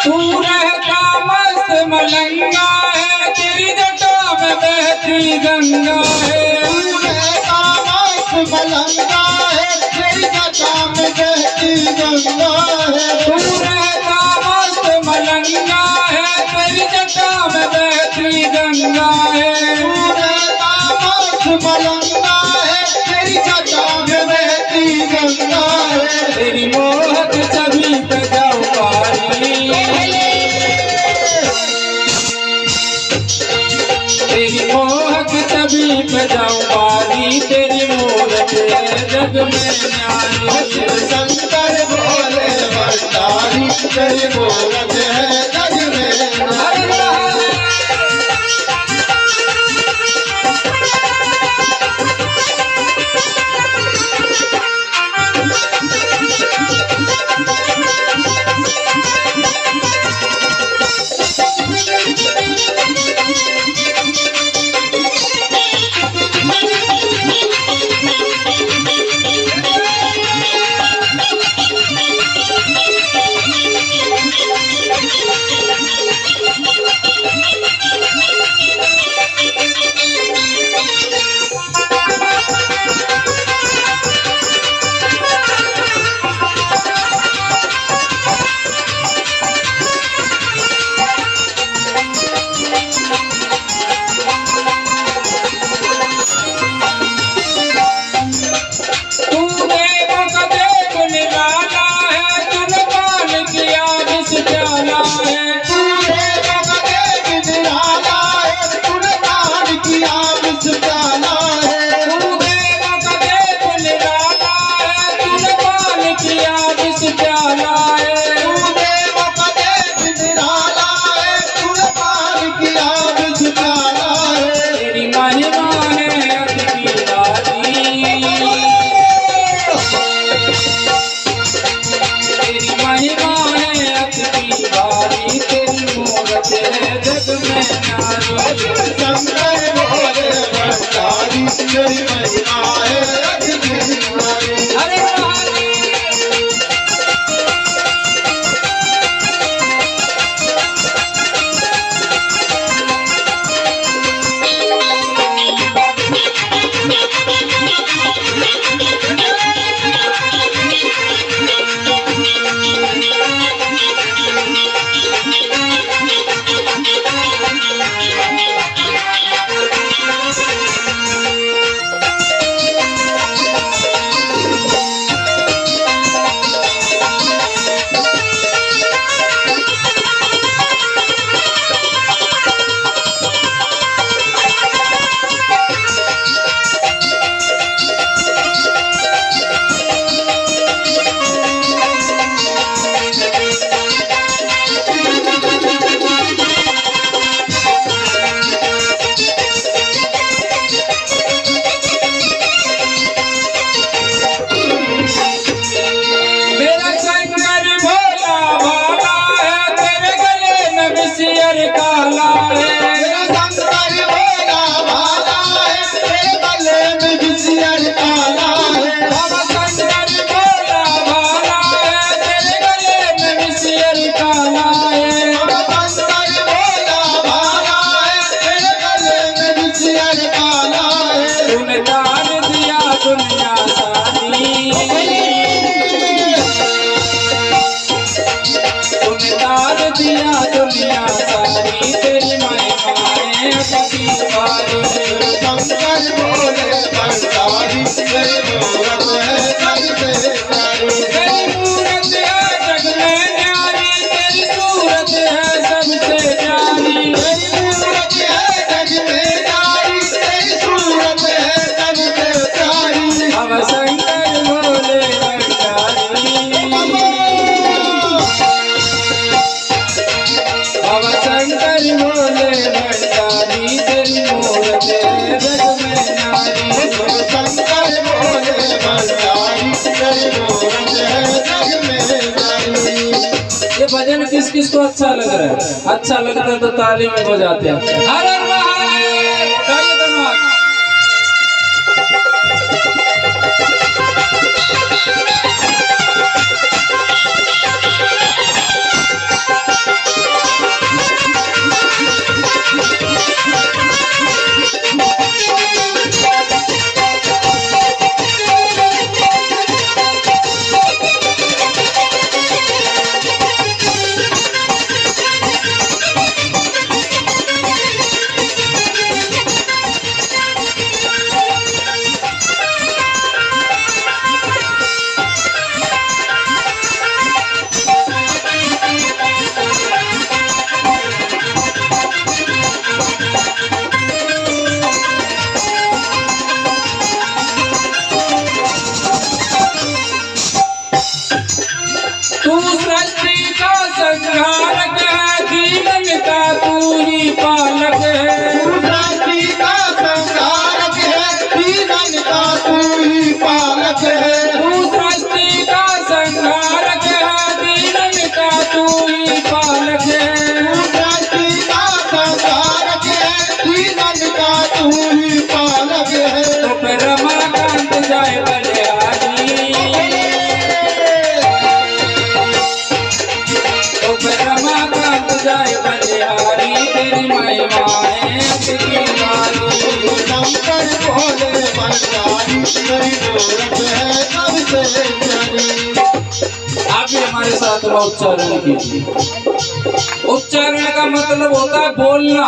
B: तू रहता मस्त मलंगा है तेरी जटा में बहती गंगा है।
C: मलंगा है तेरी जटा में बहती गंगा है।
B: तू रहता मस्त मलंगा है तेरी जटा में बहती गंगा है।
C: मलंगा है तेरी जटा में बहती गंगा है।
B: तेरी मोहक छवि पे जाओ पारी, तेरी मोहक छवि पे जाओ पारी तेरी मूरत है जग में न्यारी।
C: शिव शंकर भोले भंडारी तेरी मूरत है जग में न्यारी। शंकर भोले भंडारी तेरी महिमा है अखिल।
B: अरे
C: मूरत है जग में न्यारी।
B: ये भजन किस किस को अच्छा लग रहा है? अच्छा लगता है तो ताली में बजाते हैं। हर हर महादेव। गाइए दोनों हाथ। तू सृष्टि का संहारक है, जीवन का तू ही पालक है।
C: तू सृष्टि का संहारक है, जीवन का तू ही पालक है।
B: तू सृष्टि का संहारक है, जीवन का तू ही पालक है।
C: तू सृष्टि का संहारक है, जीवन का तू ही पालक है।
B: तो फिर रमाकांत जाए बलिहारी, तो फिर रमाकांत जाए बलिहारी, तेरी महिमा है अति वाली।
C: शंकर भोले भंडारी, तेरी मूरत है सबसे न्यारी।
B: आप भी हमारे साथ उच्चारण कीजिए। उच्चारण का मतलब होता है बोलना।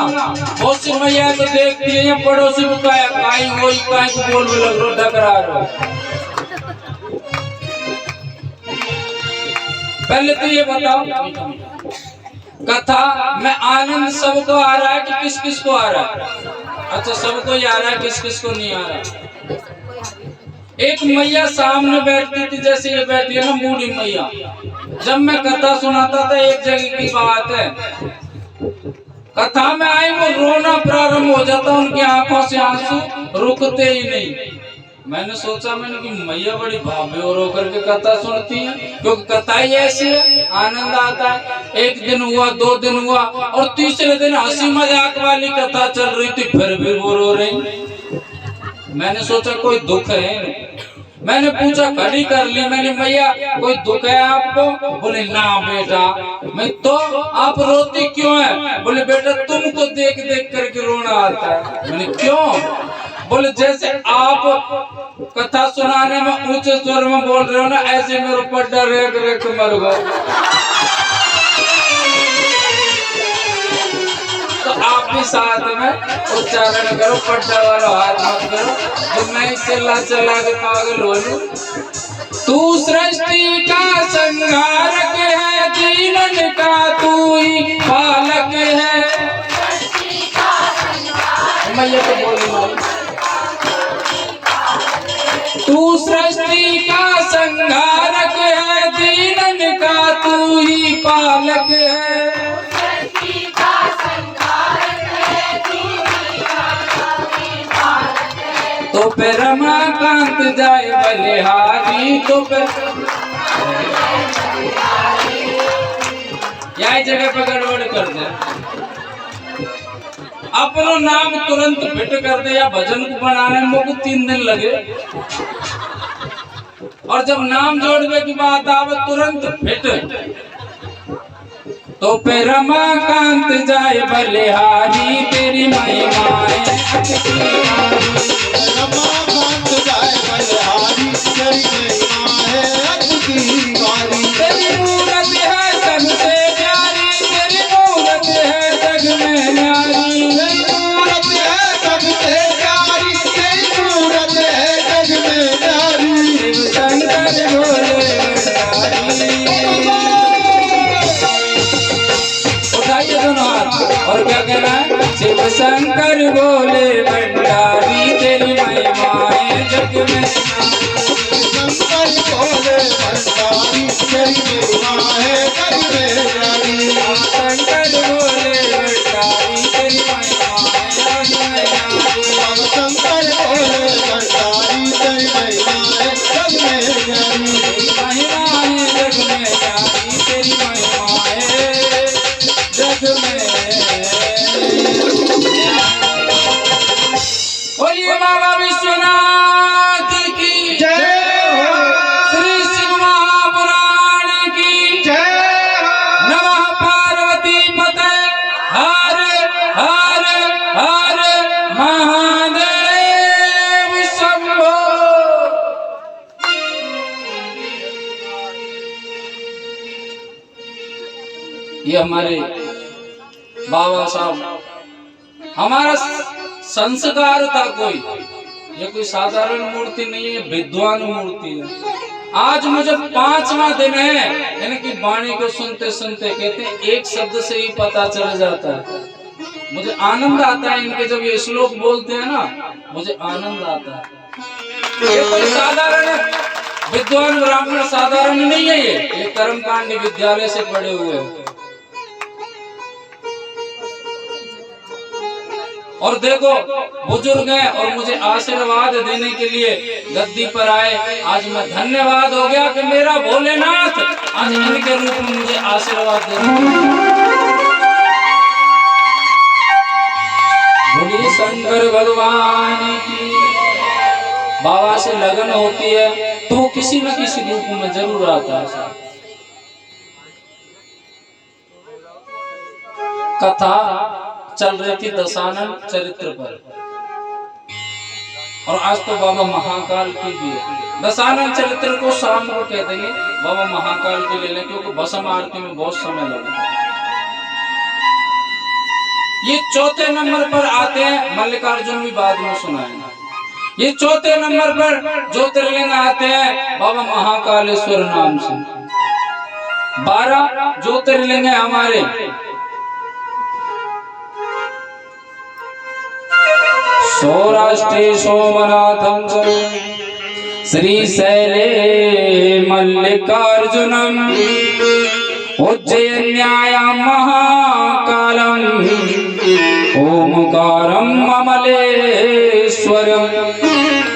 B: बहुत सी मैया तो देखती है या पड़ोसी को काई वही काई को बोल में लग रो टकरा रहा। पहले तो ये बताओ, कथा में आनंद सबको आ रहा है कि किस किस को आ रहा है? अच्छा, सबको ही आ रहा है, किस किस को नहीं आ रहा? एक मैया सामने बैठती थी, जैसे ये बैठी है ना बूढ़ी मैया। जब मैं कथा सुनाता था, एक जगह की बात है, कथा में आई वो रोना प्रारंभ हो जाता, उनकी आंखों से आंसू रुकते ही नहीं। मैंने सोचा कि मैया बड़ी भाभी और होकर के कथा सुनती है, क्योंकि कथा ही ऐसी है, आनंद आता है। एक दिन हुआ, 2 दिन हुआ, और तीसरे दिन हंसी मजाक वाली कथा चल रही थी, फिर भी वो रो रही। मैंने सोचा कोई दुख है। मैंने पूछा, खड़ी कर ली मैंने, मैया कोई दुख है आपको? बोले ना बेटा। मैं तो आप रोती क्यों है? बोले बेटा तुमको देख देख करके रोना आता है। मैंने क्यों? बोले जैसे आप कथा सुनाने में ऊंचे स्वर में बोल रहे हो ना, ऐसे मेरे ऊपर डर रेख मर गए। तो आप भी साथ में उच्चारण करो, पड्डा वाला हाथ मत करो, तो मैं चला के पागल हो लूं। तू सृष्टि का संहारक है, जीवन का तू ही पालक है। मैया तो बोली, तू सृष्टि का संहारक है, जीवन का तू ही पालक है। तो पे रमाकांत जाए बलिहारी, तो पे यही जगह पे गड़बड़ कर दे, अपनो नाम तुरंत फिट कर दे। या भजन को बनाने में मुझको 3 दिन लगे, और जब नाम जोड़ने की बात आवे तुरंत फिट। तो पे रमाकांत जाए बलिहारी, तेरी महिमा है अति वाली।
C: रमाकांत जाए बलिहारी, तेरी महिमा है अति वाली।
B: तेरी मूरत है सबसे प्यारी, तेरी मूरत है जग में न्यारी।
C: तेरी मूरत है सबसे प्यारी, तेरी मूरत है जग में न्यारी।
B: शिव शंकर भोले भंडारी। उठाइए दोनों हाथ, और क्या कहना है? शिव शंकर भोले भंडारी, तेरी महिमा है जग में न्यारी।
C: शंकर भोले भंडारी, तेरी महिमा है जग में न्यारी।
B: शंकर भोले भंडारी, तेरी महिमा है जग में न्यारी।
C: शंकर भोले भंडारी, तेरी महिमा है जग में न्यारी।
B: ये हमारे बाबा साहब, हमारा संस्कार था कोई, ये कोई साधारण मूर्ति नहीं है, विद्वान मूर्ति है। आज मुझे 5वां दिन है, यानी कि वाणी को सुनते सुनते कहते हैं एक शब्द से ही पता चल जाता है। मुझे आनंद आता है इनके जब ये श्लोक बोलते हैं ना, मुझे आनंद आता है। ये कोई साधारण विद्वान ब्राह्मण साधारण नहीं है, ये कर्मकांड विद्यालय से पढ़े हुए हैं। और देखो बुजुर्ग हैं और मुझे आशीर्वाद देने के लिए गद्दी पर आए। आज मैं धन्यवाद हो गया कि मेरा भोलेनाथ आज इनके रूप में मुझे आशीर्वाद दे रहे हैं। बोलिए शंकर भगवान की। बाबा से लगन होती है तो वो किसी न किसी रूप में जरूर आता है। कथा चल रही थी दशानन चरित्र पर, और आज तो बाबा महाकाल की भी है। दशानन चरित्र को शाम को कह देंगे, बाबा महाकाल की ले लें, क्योंकि भस्म आरती में बहुत समय लगता है। ये चौथे नंबर पर आते हैं, मल्लिकार्जुन भी बाद में सुनाएंगे। ये चौथे नंबर पर ज्योतिर्लिंग आते हैं बाबा महाकालेश्वर नाम से। 12 ज्योतिर्लिंग है हमारे। सौराष्ट्रे सोमनाथं च श्रीशैले मल्लिकार्जुनम् उज्जयिन्यायां महाकालम् ओमकारं अमलेश्वरम्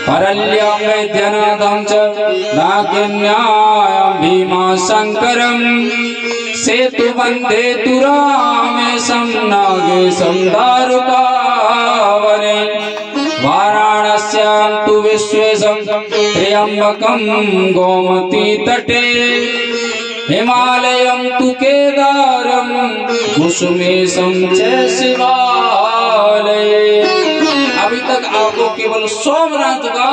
B: परल्यां वैद्यनाथं च नागिन्यायां भीमाशङ्करम् सेतुबन्धे तुरामेशं नागेशं दारुकावने वाराणस्यां तु विश्वेशं त्र्यम्बकं गोमती तटे हिमालयं तु केदारं कुसुमेशं च शिवालये। अभी तक आपको केवल सोमनाथ का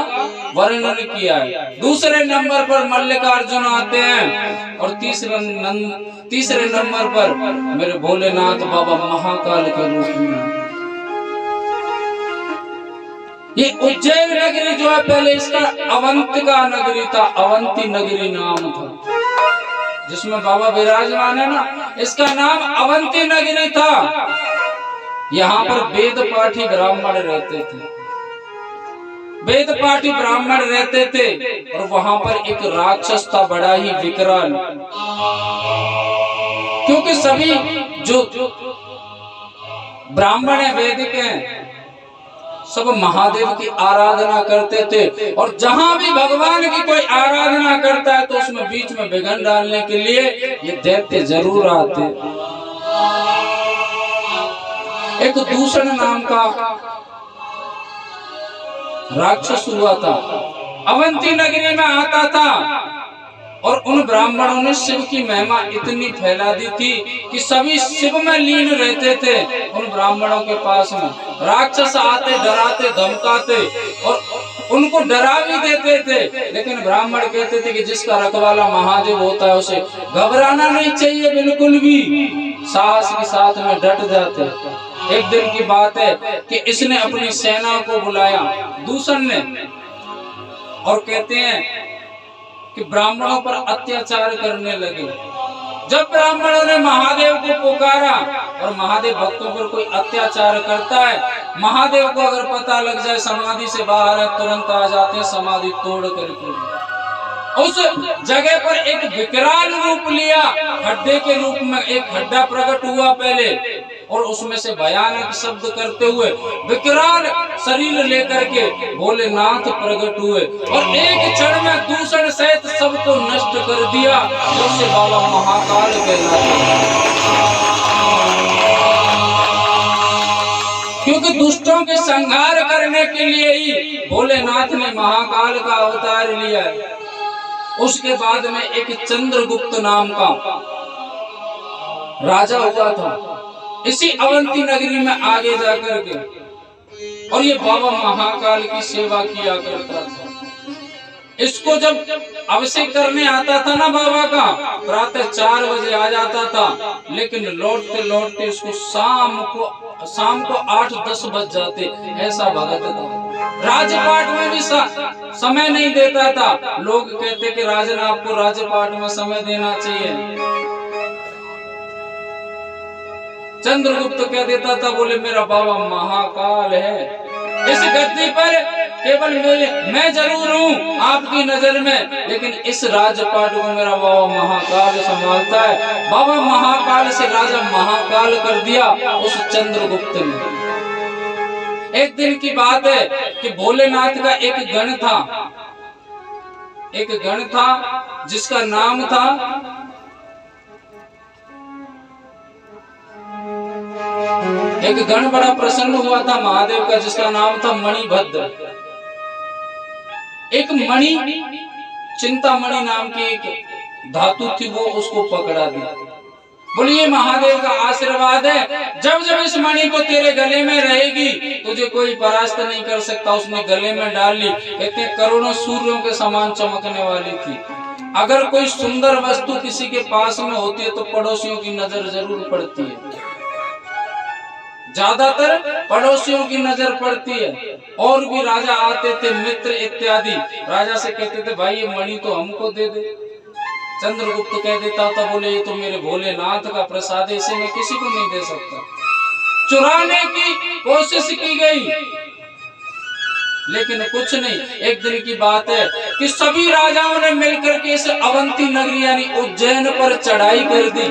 B: वर्णन किया है। दूसरे नंबर पर मल्लिकार्जुन आते हैं और तीसरे नंबर पर मेरे भोलेनाथ बाबा महाकाल के रूप में। ये उज्जैन नगरी जो है पहले इसका अवंतिका नगरी था, अवंती नगरी नाम था जिसमें बाबा विराजमान है ना, इसका नाम अवंती नगरी था। यहाँ पर वेद पाठी ब्राह्मण रहते थे, वेद पाठी ब्राह्मण रहते थे, और वहां पर एक राक्षस था बड़ा ही विकराल। क्योंकि सभी जो ब्राह्मण है वैदिक हैं, सब महादेव की आराधना करते थे, और जहां भी भगवान की कोई आराधना करता है तो उसमें बीच में विघ्न डालने के लिए ये दैत्य जरूर आते। एक दूषण नाम का राक्षस हुआ था, अवंती नगरी में आता था, और उन ब्राह्मणों ने शिव की महिमा इतनी फैला दी थी कि सभी शिव में लीन रहते थे। उन ब्राह्मणों के पास में राक्षस आते, डराते धमकाते और उनको डरा भी देते थे, लेकिन ब्राह्मण कहते थे कि जिसका रखवाला महादेव होता है उसे घबराना नहीं चाहिए बिल्कुल भी, साहस के साथ में डट जाते। एक दिन की बात है कि इसने अपनी सेना को बुलाया, दूषण ने, और कहते हैं कि ब्राह्मणों पर अत्याचार करने लगे। जब ब्राह्मणों ने महादेव को पुकारा, और महादेव भक्तों पर कोई अत्याचार करता है, महादेव को अगर पता लग जाए समाधि से बाहर है, तुरंत आ जाते हैं समाधि तोड़ करके। उस जगह पर एक विकराल रूप लिया, खड्डे के रूप में एक खड्डा प्रकट हुआ पहले, और उसमें से भयानक शब्द करते हुए विकराल शरीर लेकर के भोलेनाथ प्रकट हुए, और एक क्षण में दूषण सहित सबको नष्ट कर दिया, जिससे बाबा महाकाल कहलाते। क्योंकि दुष्टों के संहार करने के लिए ही भोलेनाथ ने महाकाल का अवतार लिया है। उसके बाद में एक चंद्रगुप्त नाम का राजा हुआ था इसी अवंती नगरी में आगे जाकर के, और ये बाबा महाकाल की सेवा किया करता था। इसको जब अभिषेक करने आता था ना बाबा का, प्रातः 4 बजे आ जाता था, लेकिन लौटते लौटते उसको शाम को 8-10 बज जाते। ऐसा भगत था। राजपाट में भी समय नहीं देता था। लोग कहते कि राजन आपको राजपाट में समय देना चाहिए। चंद्रगुप्त कह देता था, बोले मेरा बाबा महाकाल है, इस गद्दी पर केवल मैं जरूर हूँ आपकी नजर में, लेकिन इस राजपाट को मेरा बाबा महाकाल संभालता है। बाबा महाकाल से राजा महाकाल कर दिया उस चंद्रगुप्त ने। एक दिन की बात है कि भोलेनाथ का एक गण था जिसका नाम था एक गण बड़ा प्रसन्न हुआ था महादेव का, जिसका नाम था मणिभद्र। एक मणि, चिंतामणि नाम की एक धातु थी, वो उसको पकड़ा दी। बोलिए महादेव का आशीर्वाद है, जब जब इस मणि को तेरे गले में रहेगी तुझे कोई परास्त नहीं कर सकता। उसने गले में डाल ली। कहते करोड़ों सूर्यों के समान चमकने वाली थी। अगर कोई सुंदर वस्तु किसी के पास में होती है तो पड़ोसियों की नजर जरूर पड़ती है, ज्यादातर पड़ोसियों की नजर पड़ती है। और भी राजा आते थे, मित्र इत्यादि, राजा से कहते थे भाई ये मणि तो हमको दे दे। चंद्रगुप्त कह देता था, बोले ये तो मेरे भोलेनाथ का प्रसाद है, इसे मैं किसी को नहीं दे सकता। चुराने की कोशिश की गई, लेकिन कुछ नहीं। एक दिन की बात है कि सभी राजाओं ने मिलकर के इस अवंती नगरी यानी उज्जैन पर चढ़ाई कर दी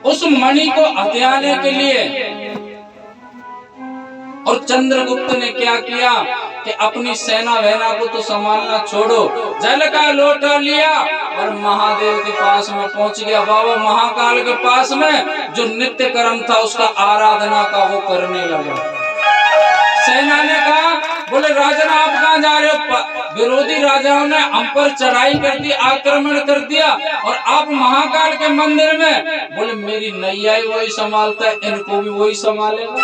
B: उस मणि को हथियाने के लिए। और चंद्रगुप्त ने क्या किया कि अपनी सेना वहना को तो संभालना छोड़ो, जल का लोटा लिया और महादेव के पास में पहुंच गया। बाबा महाकाल के पास में जो नित्य कर्म था उसका आराधना का वो करने लगा। सेना ने कहा, बोले राजन आप कहाँ जा रहे हो? विरोधी राजाओं ने हम पर चढ़ाई कर दी, आक्रमण कर दिया और आप महाकाल के मंदिर में। बोले मेरी नैया वही संभालता है, इनको भी वही संभालेगा,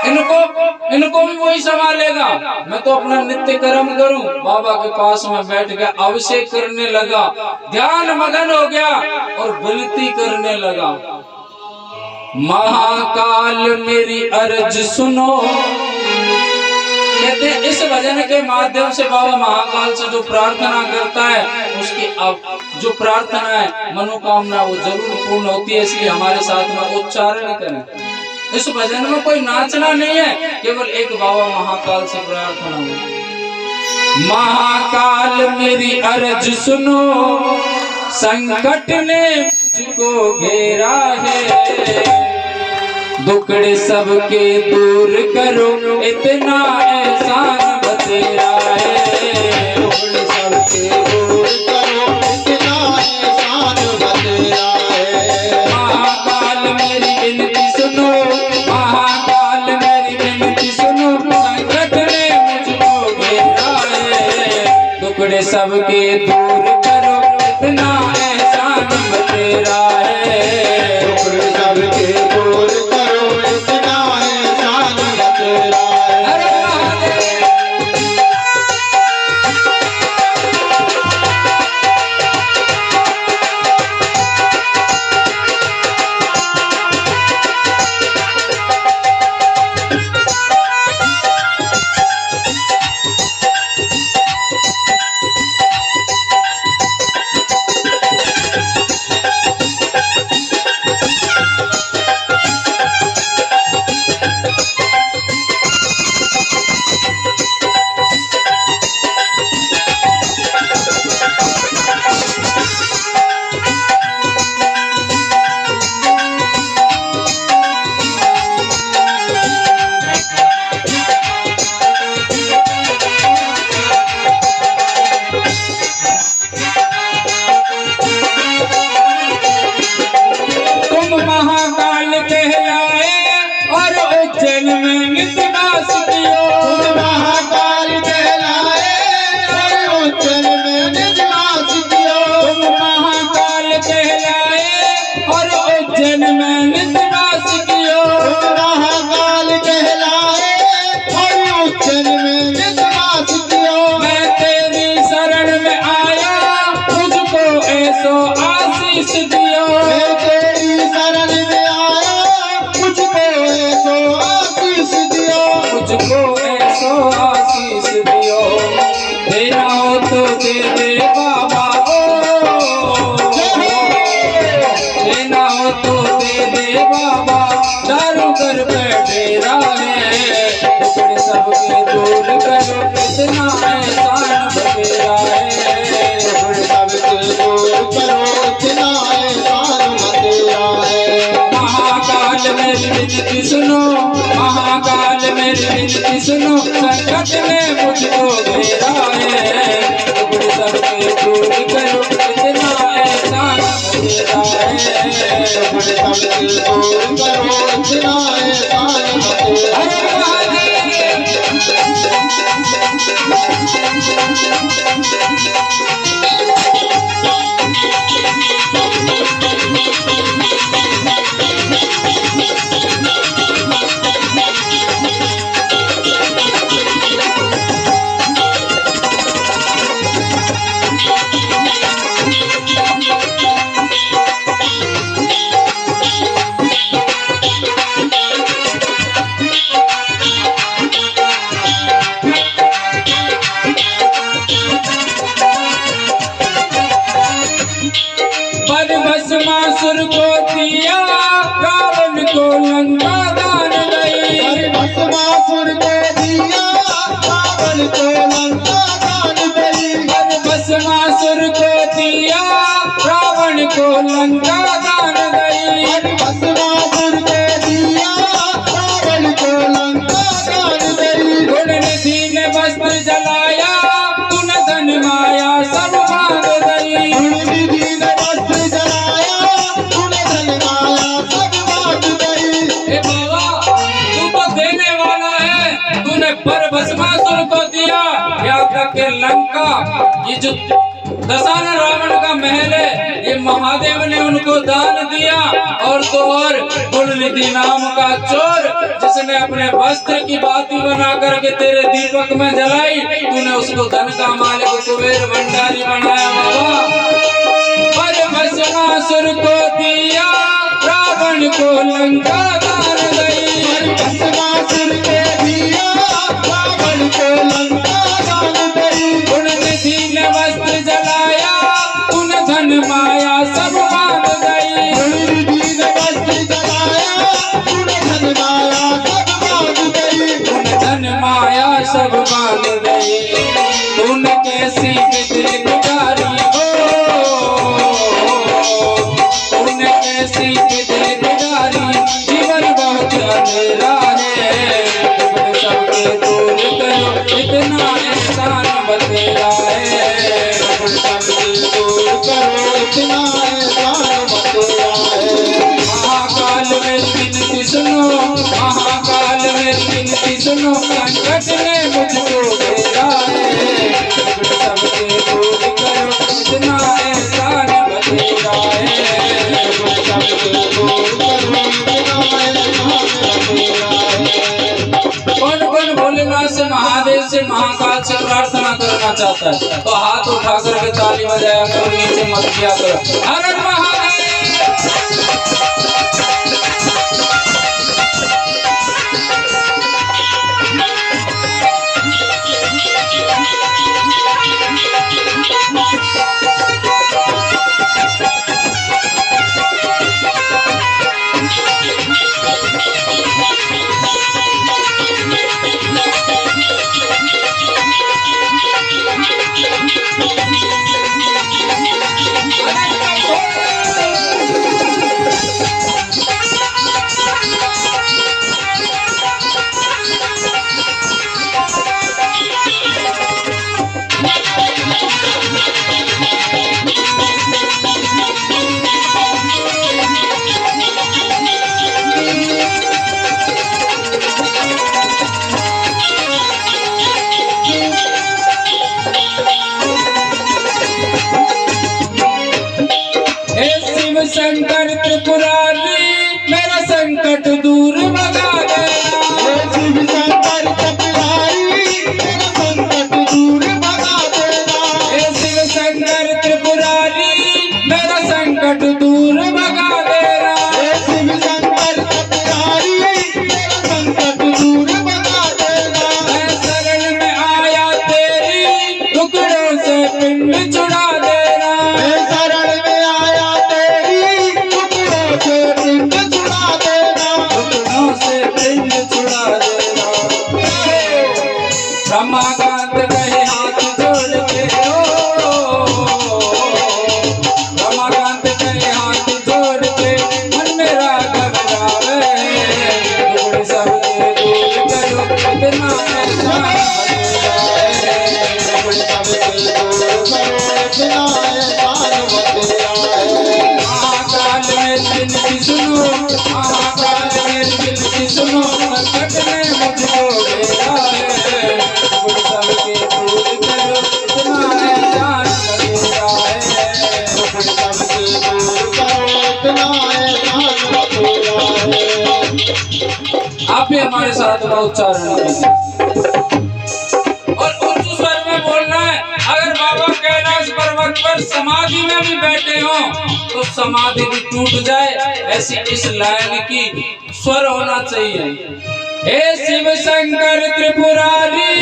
B: इनको भी वही संभालेगा। मैं तो अपना नित्य कर्म करूं। बाबा के पास में बैठ गया, अभिषेक करने लगा, ध्यान मगन हो गया और विनती करने लगा, महाकाल मेरी अर्ज सुनो। कहते हैं इस भजन के माध्यम से बाबा महाकाल से जो प्रार्थना करता है उसकी अब जो प्रार्थना है मनोकामना वो जरूर पूर्ण होती है। इसलिए हमारे साथ में उच्चारण करें। इस भजन में कोई नाचना नहीं है, केवल एक बाबा महाकाल से प्रार्थना हो। महाकाल मेरी अर्ज सुनो, संकट ने मुझको घेरा है, दुखड़े सबके दूर करो, इतना एहसान बतेरा है।
C: दुखड़े सबके दूर करो, इतना एहसान बतेरा है।
B: महाकाल मेरी विनती सुनो, महाकाल मेरी विनती सुनो, संकट ने मुझको घेरा है, दुखड़े सबके दूर करो, इतना एहसान बतेरा है।
C: दुखड़े सबके दूर करो, इतना एहसान बतेरा है।
B: अरे महादेव मेरी विनती सुनो, संकट ने मुझको घेरा है, दुख सबके दूर करो, इतना एहसान मेरा है,
C: दुख सबके दूर करो, इतना एहसान मेरा है।
B: हर महादेव। भस्मासुर को दिया, रावण को लंका दान गई,
C: भस्मासुर को दिया, रावण को लंका दान गई,
B: भस्मासुर को दिया, रावण को लंका दान गई,
C: भस्मासुर को दिया, रावण को लंका दान गई।
B: गुणनिधि ने वस्त्र जलाया, तूने धन माया सब मांग गई,
C: गुणनिधि ने वस्त्र जलाया, तूने धन माया सब बांट गई।
B: हे बाबा तू तो देने वाला है, तूने पर भस्मासुर को दिया, यहाँ तक के लंका ये जो दशानन रावण का महल है ये महादेव ने उनको दान दिया, और तो और गुणनिधि नाम का चोर जिसने अपने वस्त्र की बाती बना करके तेरे दीपक में जलाई, तूने उसको धन का मालिक कुबेर भंडारी बनाया बाबा। पर भस्मासुर को दिया, रावण को लंका दान गई,
C: भस्मासुर को दिया, रावण को लंका दान गई।
B: गुणनिधि ने वस्त्र जलाया, तूने धन माया सब मांग गई,
C: गुणनिधि ने वस्त्र जलाया, तूने धन माया सब बांट गई।
B: तूने धन माया सब मांग गई, तूने कैसी बिजली बिगाड़ी हो, तूने कैसी बिजली बिगाड़ी, जीवन बहुत अंधेरा है, तुमने सबके दूर करो, इतना एहसान बतेरा है,
C: सबके दूर करो, इतना एहसान बतेरा है।
B: महाकाल मेरी विनती सुनो, महाकाल मेरी विनती सुनो, संकट ने मुझको घेरा है, सबके दूर करो, इतना एहसान बतेरा है,
C: सबके दूर करो, इतना एहसान बतेरा है।
B: कौन कौन भोलेनाथ से, महादेव से, महाकाल से प्रार्थना करना चाहता है तो हाथ उठा करके ताली बजाया करो, नीचे मत किया करो। हर हर महादेव। शंकर त्रिपुरारी मेरा संकट दूर भगा देना,
C: शिव शंकर त्रिपुरारी मेरा संकट दूर भगा देना,
B: हे शिव शंकर त्रिपुरारी मेरा संकट दूर भगा देना,
C: शिव शंकर त्रिपुरारी मेरा संकट दूर भगा देना।
B: मैं शरण में आया तेरी, टुकड़ों से पिंड छुड़ा देना,
C: मैं शरण में आया तेरी, टुकड़ों से पिंड छुड़ा देना,
B: टुकड़ों से पिंड छुड़ा देना। रमाकांत कहे हाथ जोड़ के रमाकांत कहे हाथ जोड़ के, मन मेरा घबरावे, टुकड़े सबके दूर करो, भी हमारे साथ का उच्चारण कीजिए और उच्च स्वर में बोलना है। अगर बाबा कैलाश पर्वत पर समाधि में भी बैठे हो तो समाधि भी टूट जाए, ऐसी इस लाइन की स्वर होना चाहिए। हे शिव शंकर त्रिपुरारी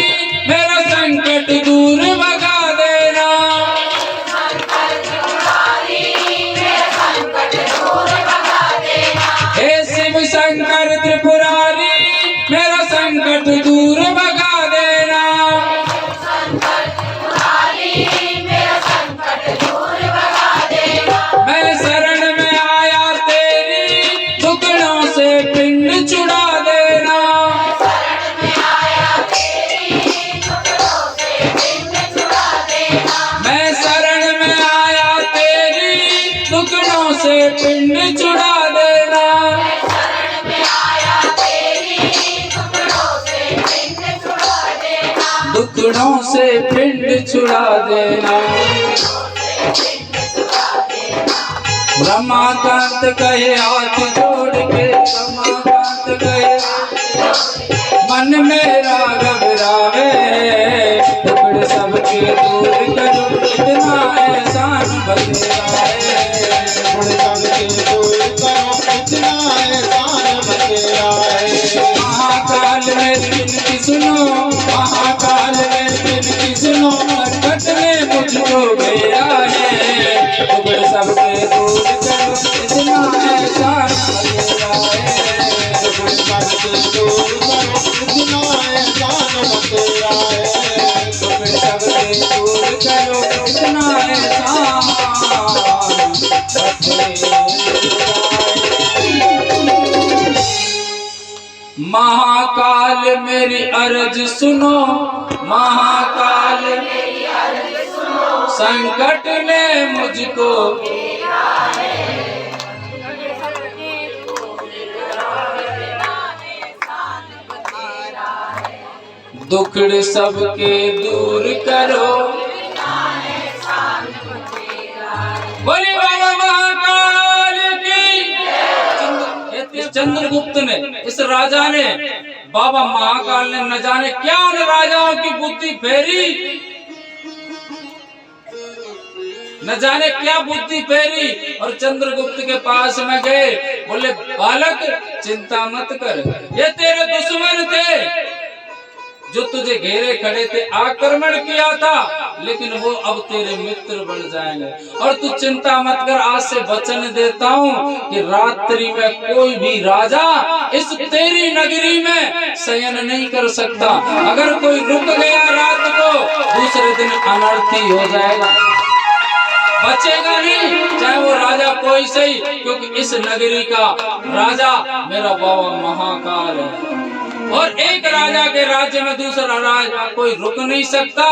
B: मेरा संकट दूर भगा देना। हे शिव शंकर त्रिपुरारी मेरा संकट दूर भगा देना। मैं शरण में आया तेरी दुखड़ों से पिंड छुड़ा देना। मैं शरण में आया तेरी दुखड़ों से पिंड छुड़ा देना। दुखड़ों से पिंड छुड़ा देना। रमाकांत कहे हाथ जोड़ के, रमाकांत कहे मन मेरा घबरावे, टुकड़े सबके दूर करो इतना एहसान बतलाए।
C: टुकड़े सबके दूर करो इतना एहसान बतलाए।
B: महाकाल मेरी विनती सुनो, महाकाल मेरी विनती सुनो, संकट ने मुझको घेरा है, टुकड़े सबके दूर करो इतना एहसान बतलाए।
C: टुकड़े सबके दूर करो इतना एहसान बतलाए।
B: टुकड़े सबके दूर करो इतना एहसान महाकाल मेरी अर्ज सुनो, महाकाल मेरी अर्ज सुनो, संकट ने मुझको दुखड़े सबके दूर करो। बोले बाबा महाकाल की। इस चंद्रगुप्त ने, इस राजा ने, बाबा महाकाल ने न जाने क्या उन राजाओं की बुद्धि फेरी, न जाने क्या बुद्धि फेरी और चंद्रगुप्त के पास में गए। बोले बालक चिंता मत कर, ये तेरे दुश्मन थे जो तुझे घेरे खड़े थे, आक्रमण किया था, लेकिन वो अब तेरे मित्र बन जाएंगे। और तू चिंता मत कर, आज से वचन देता हूँ कि रात्रि में कोई भी राजा इस तेरी नगरी में शयन नहीं कर सकता। अगर कोई रुक गया रात को, दूसरे दिन अनर्थी हो जाएगा, बचेगा नहीं, चाहे वो राजा कोई सही, क्योंकि इस नगरी का राजा मेरा बाबा महाकाल है। और एक राजा के राज्य में दूसरा राजा कोई रुक नहीं सकता।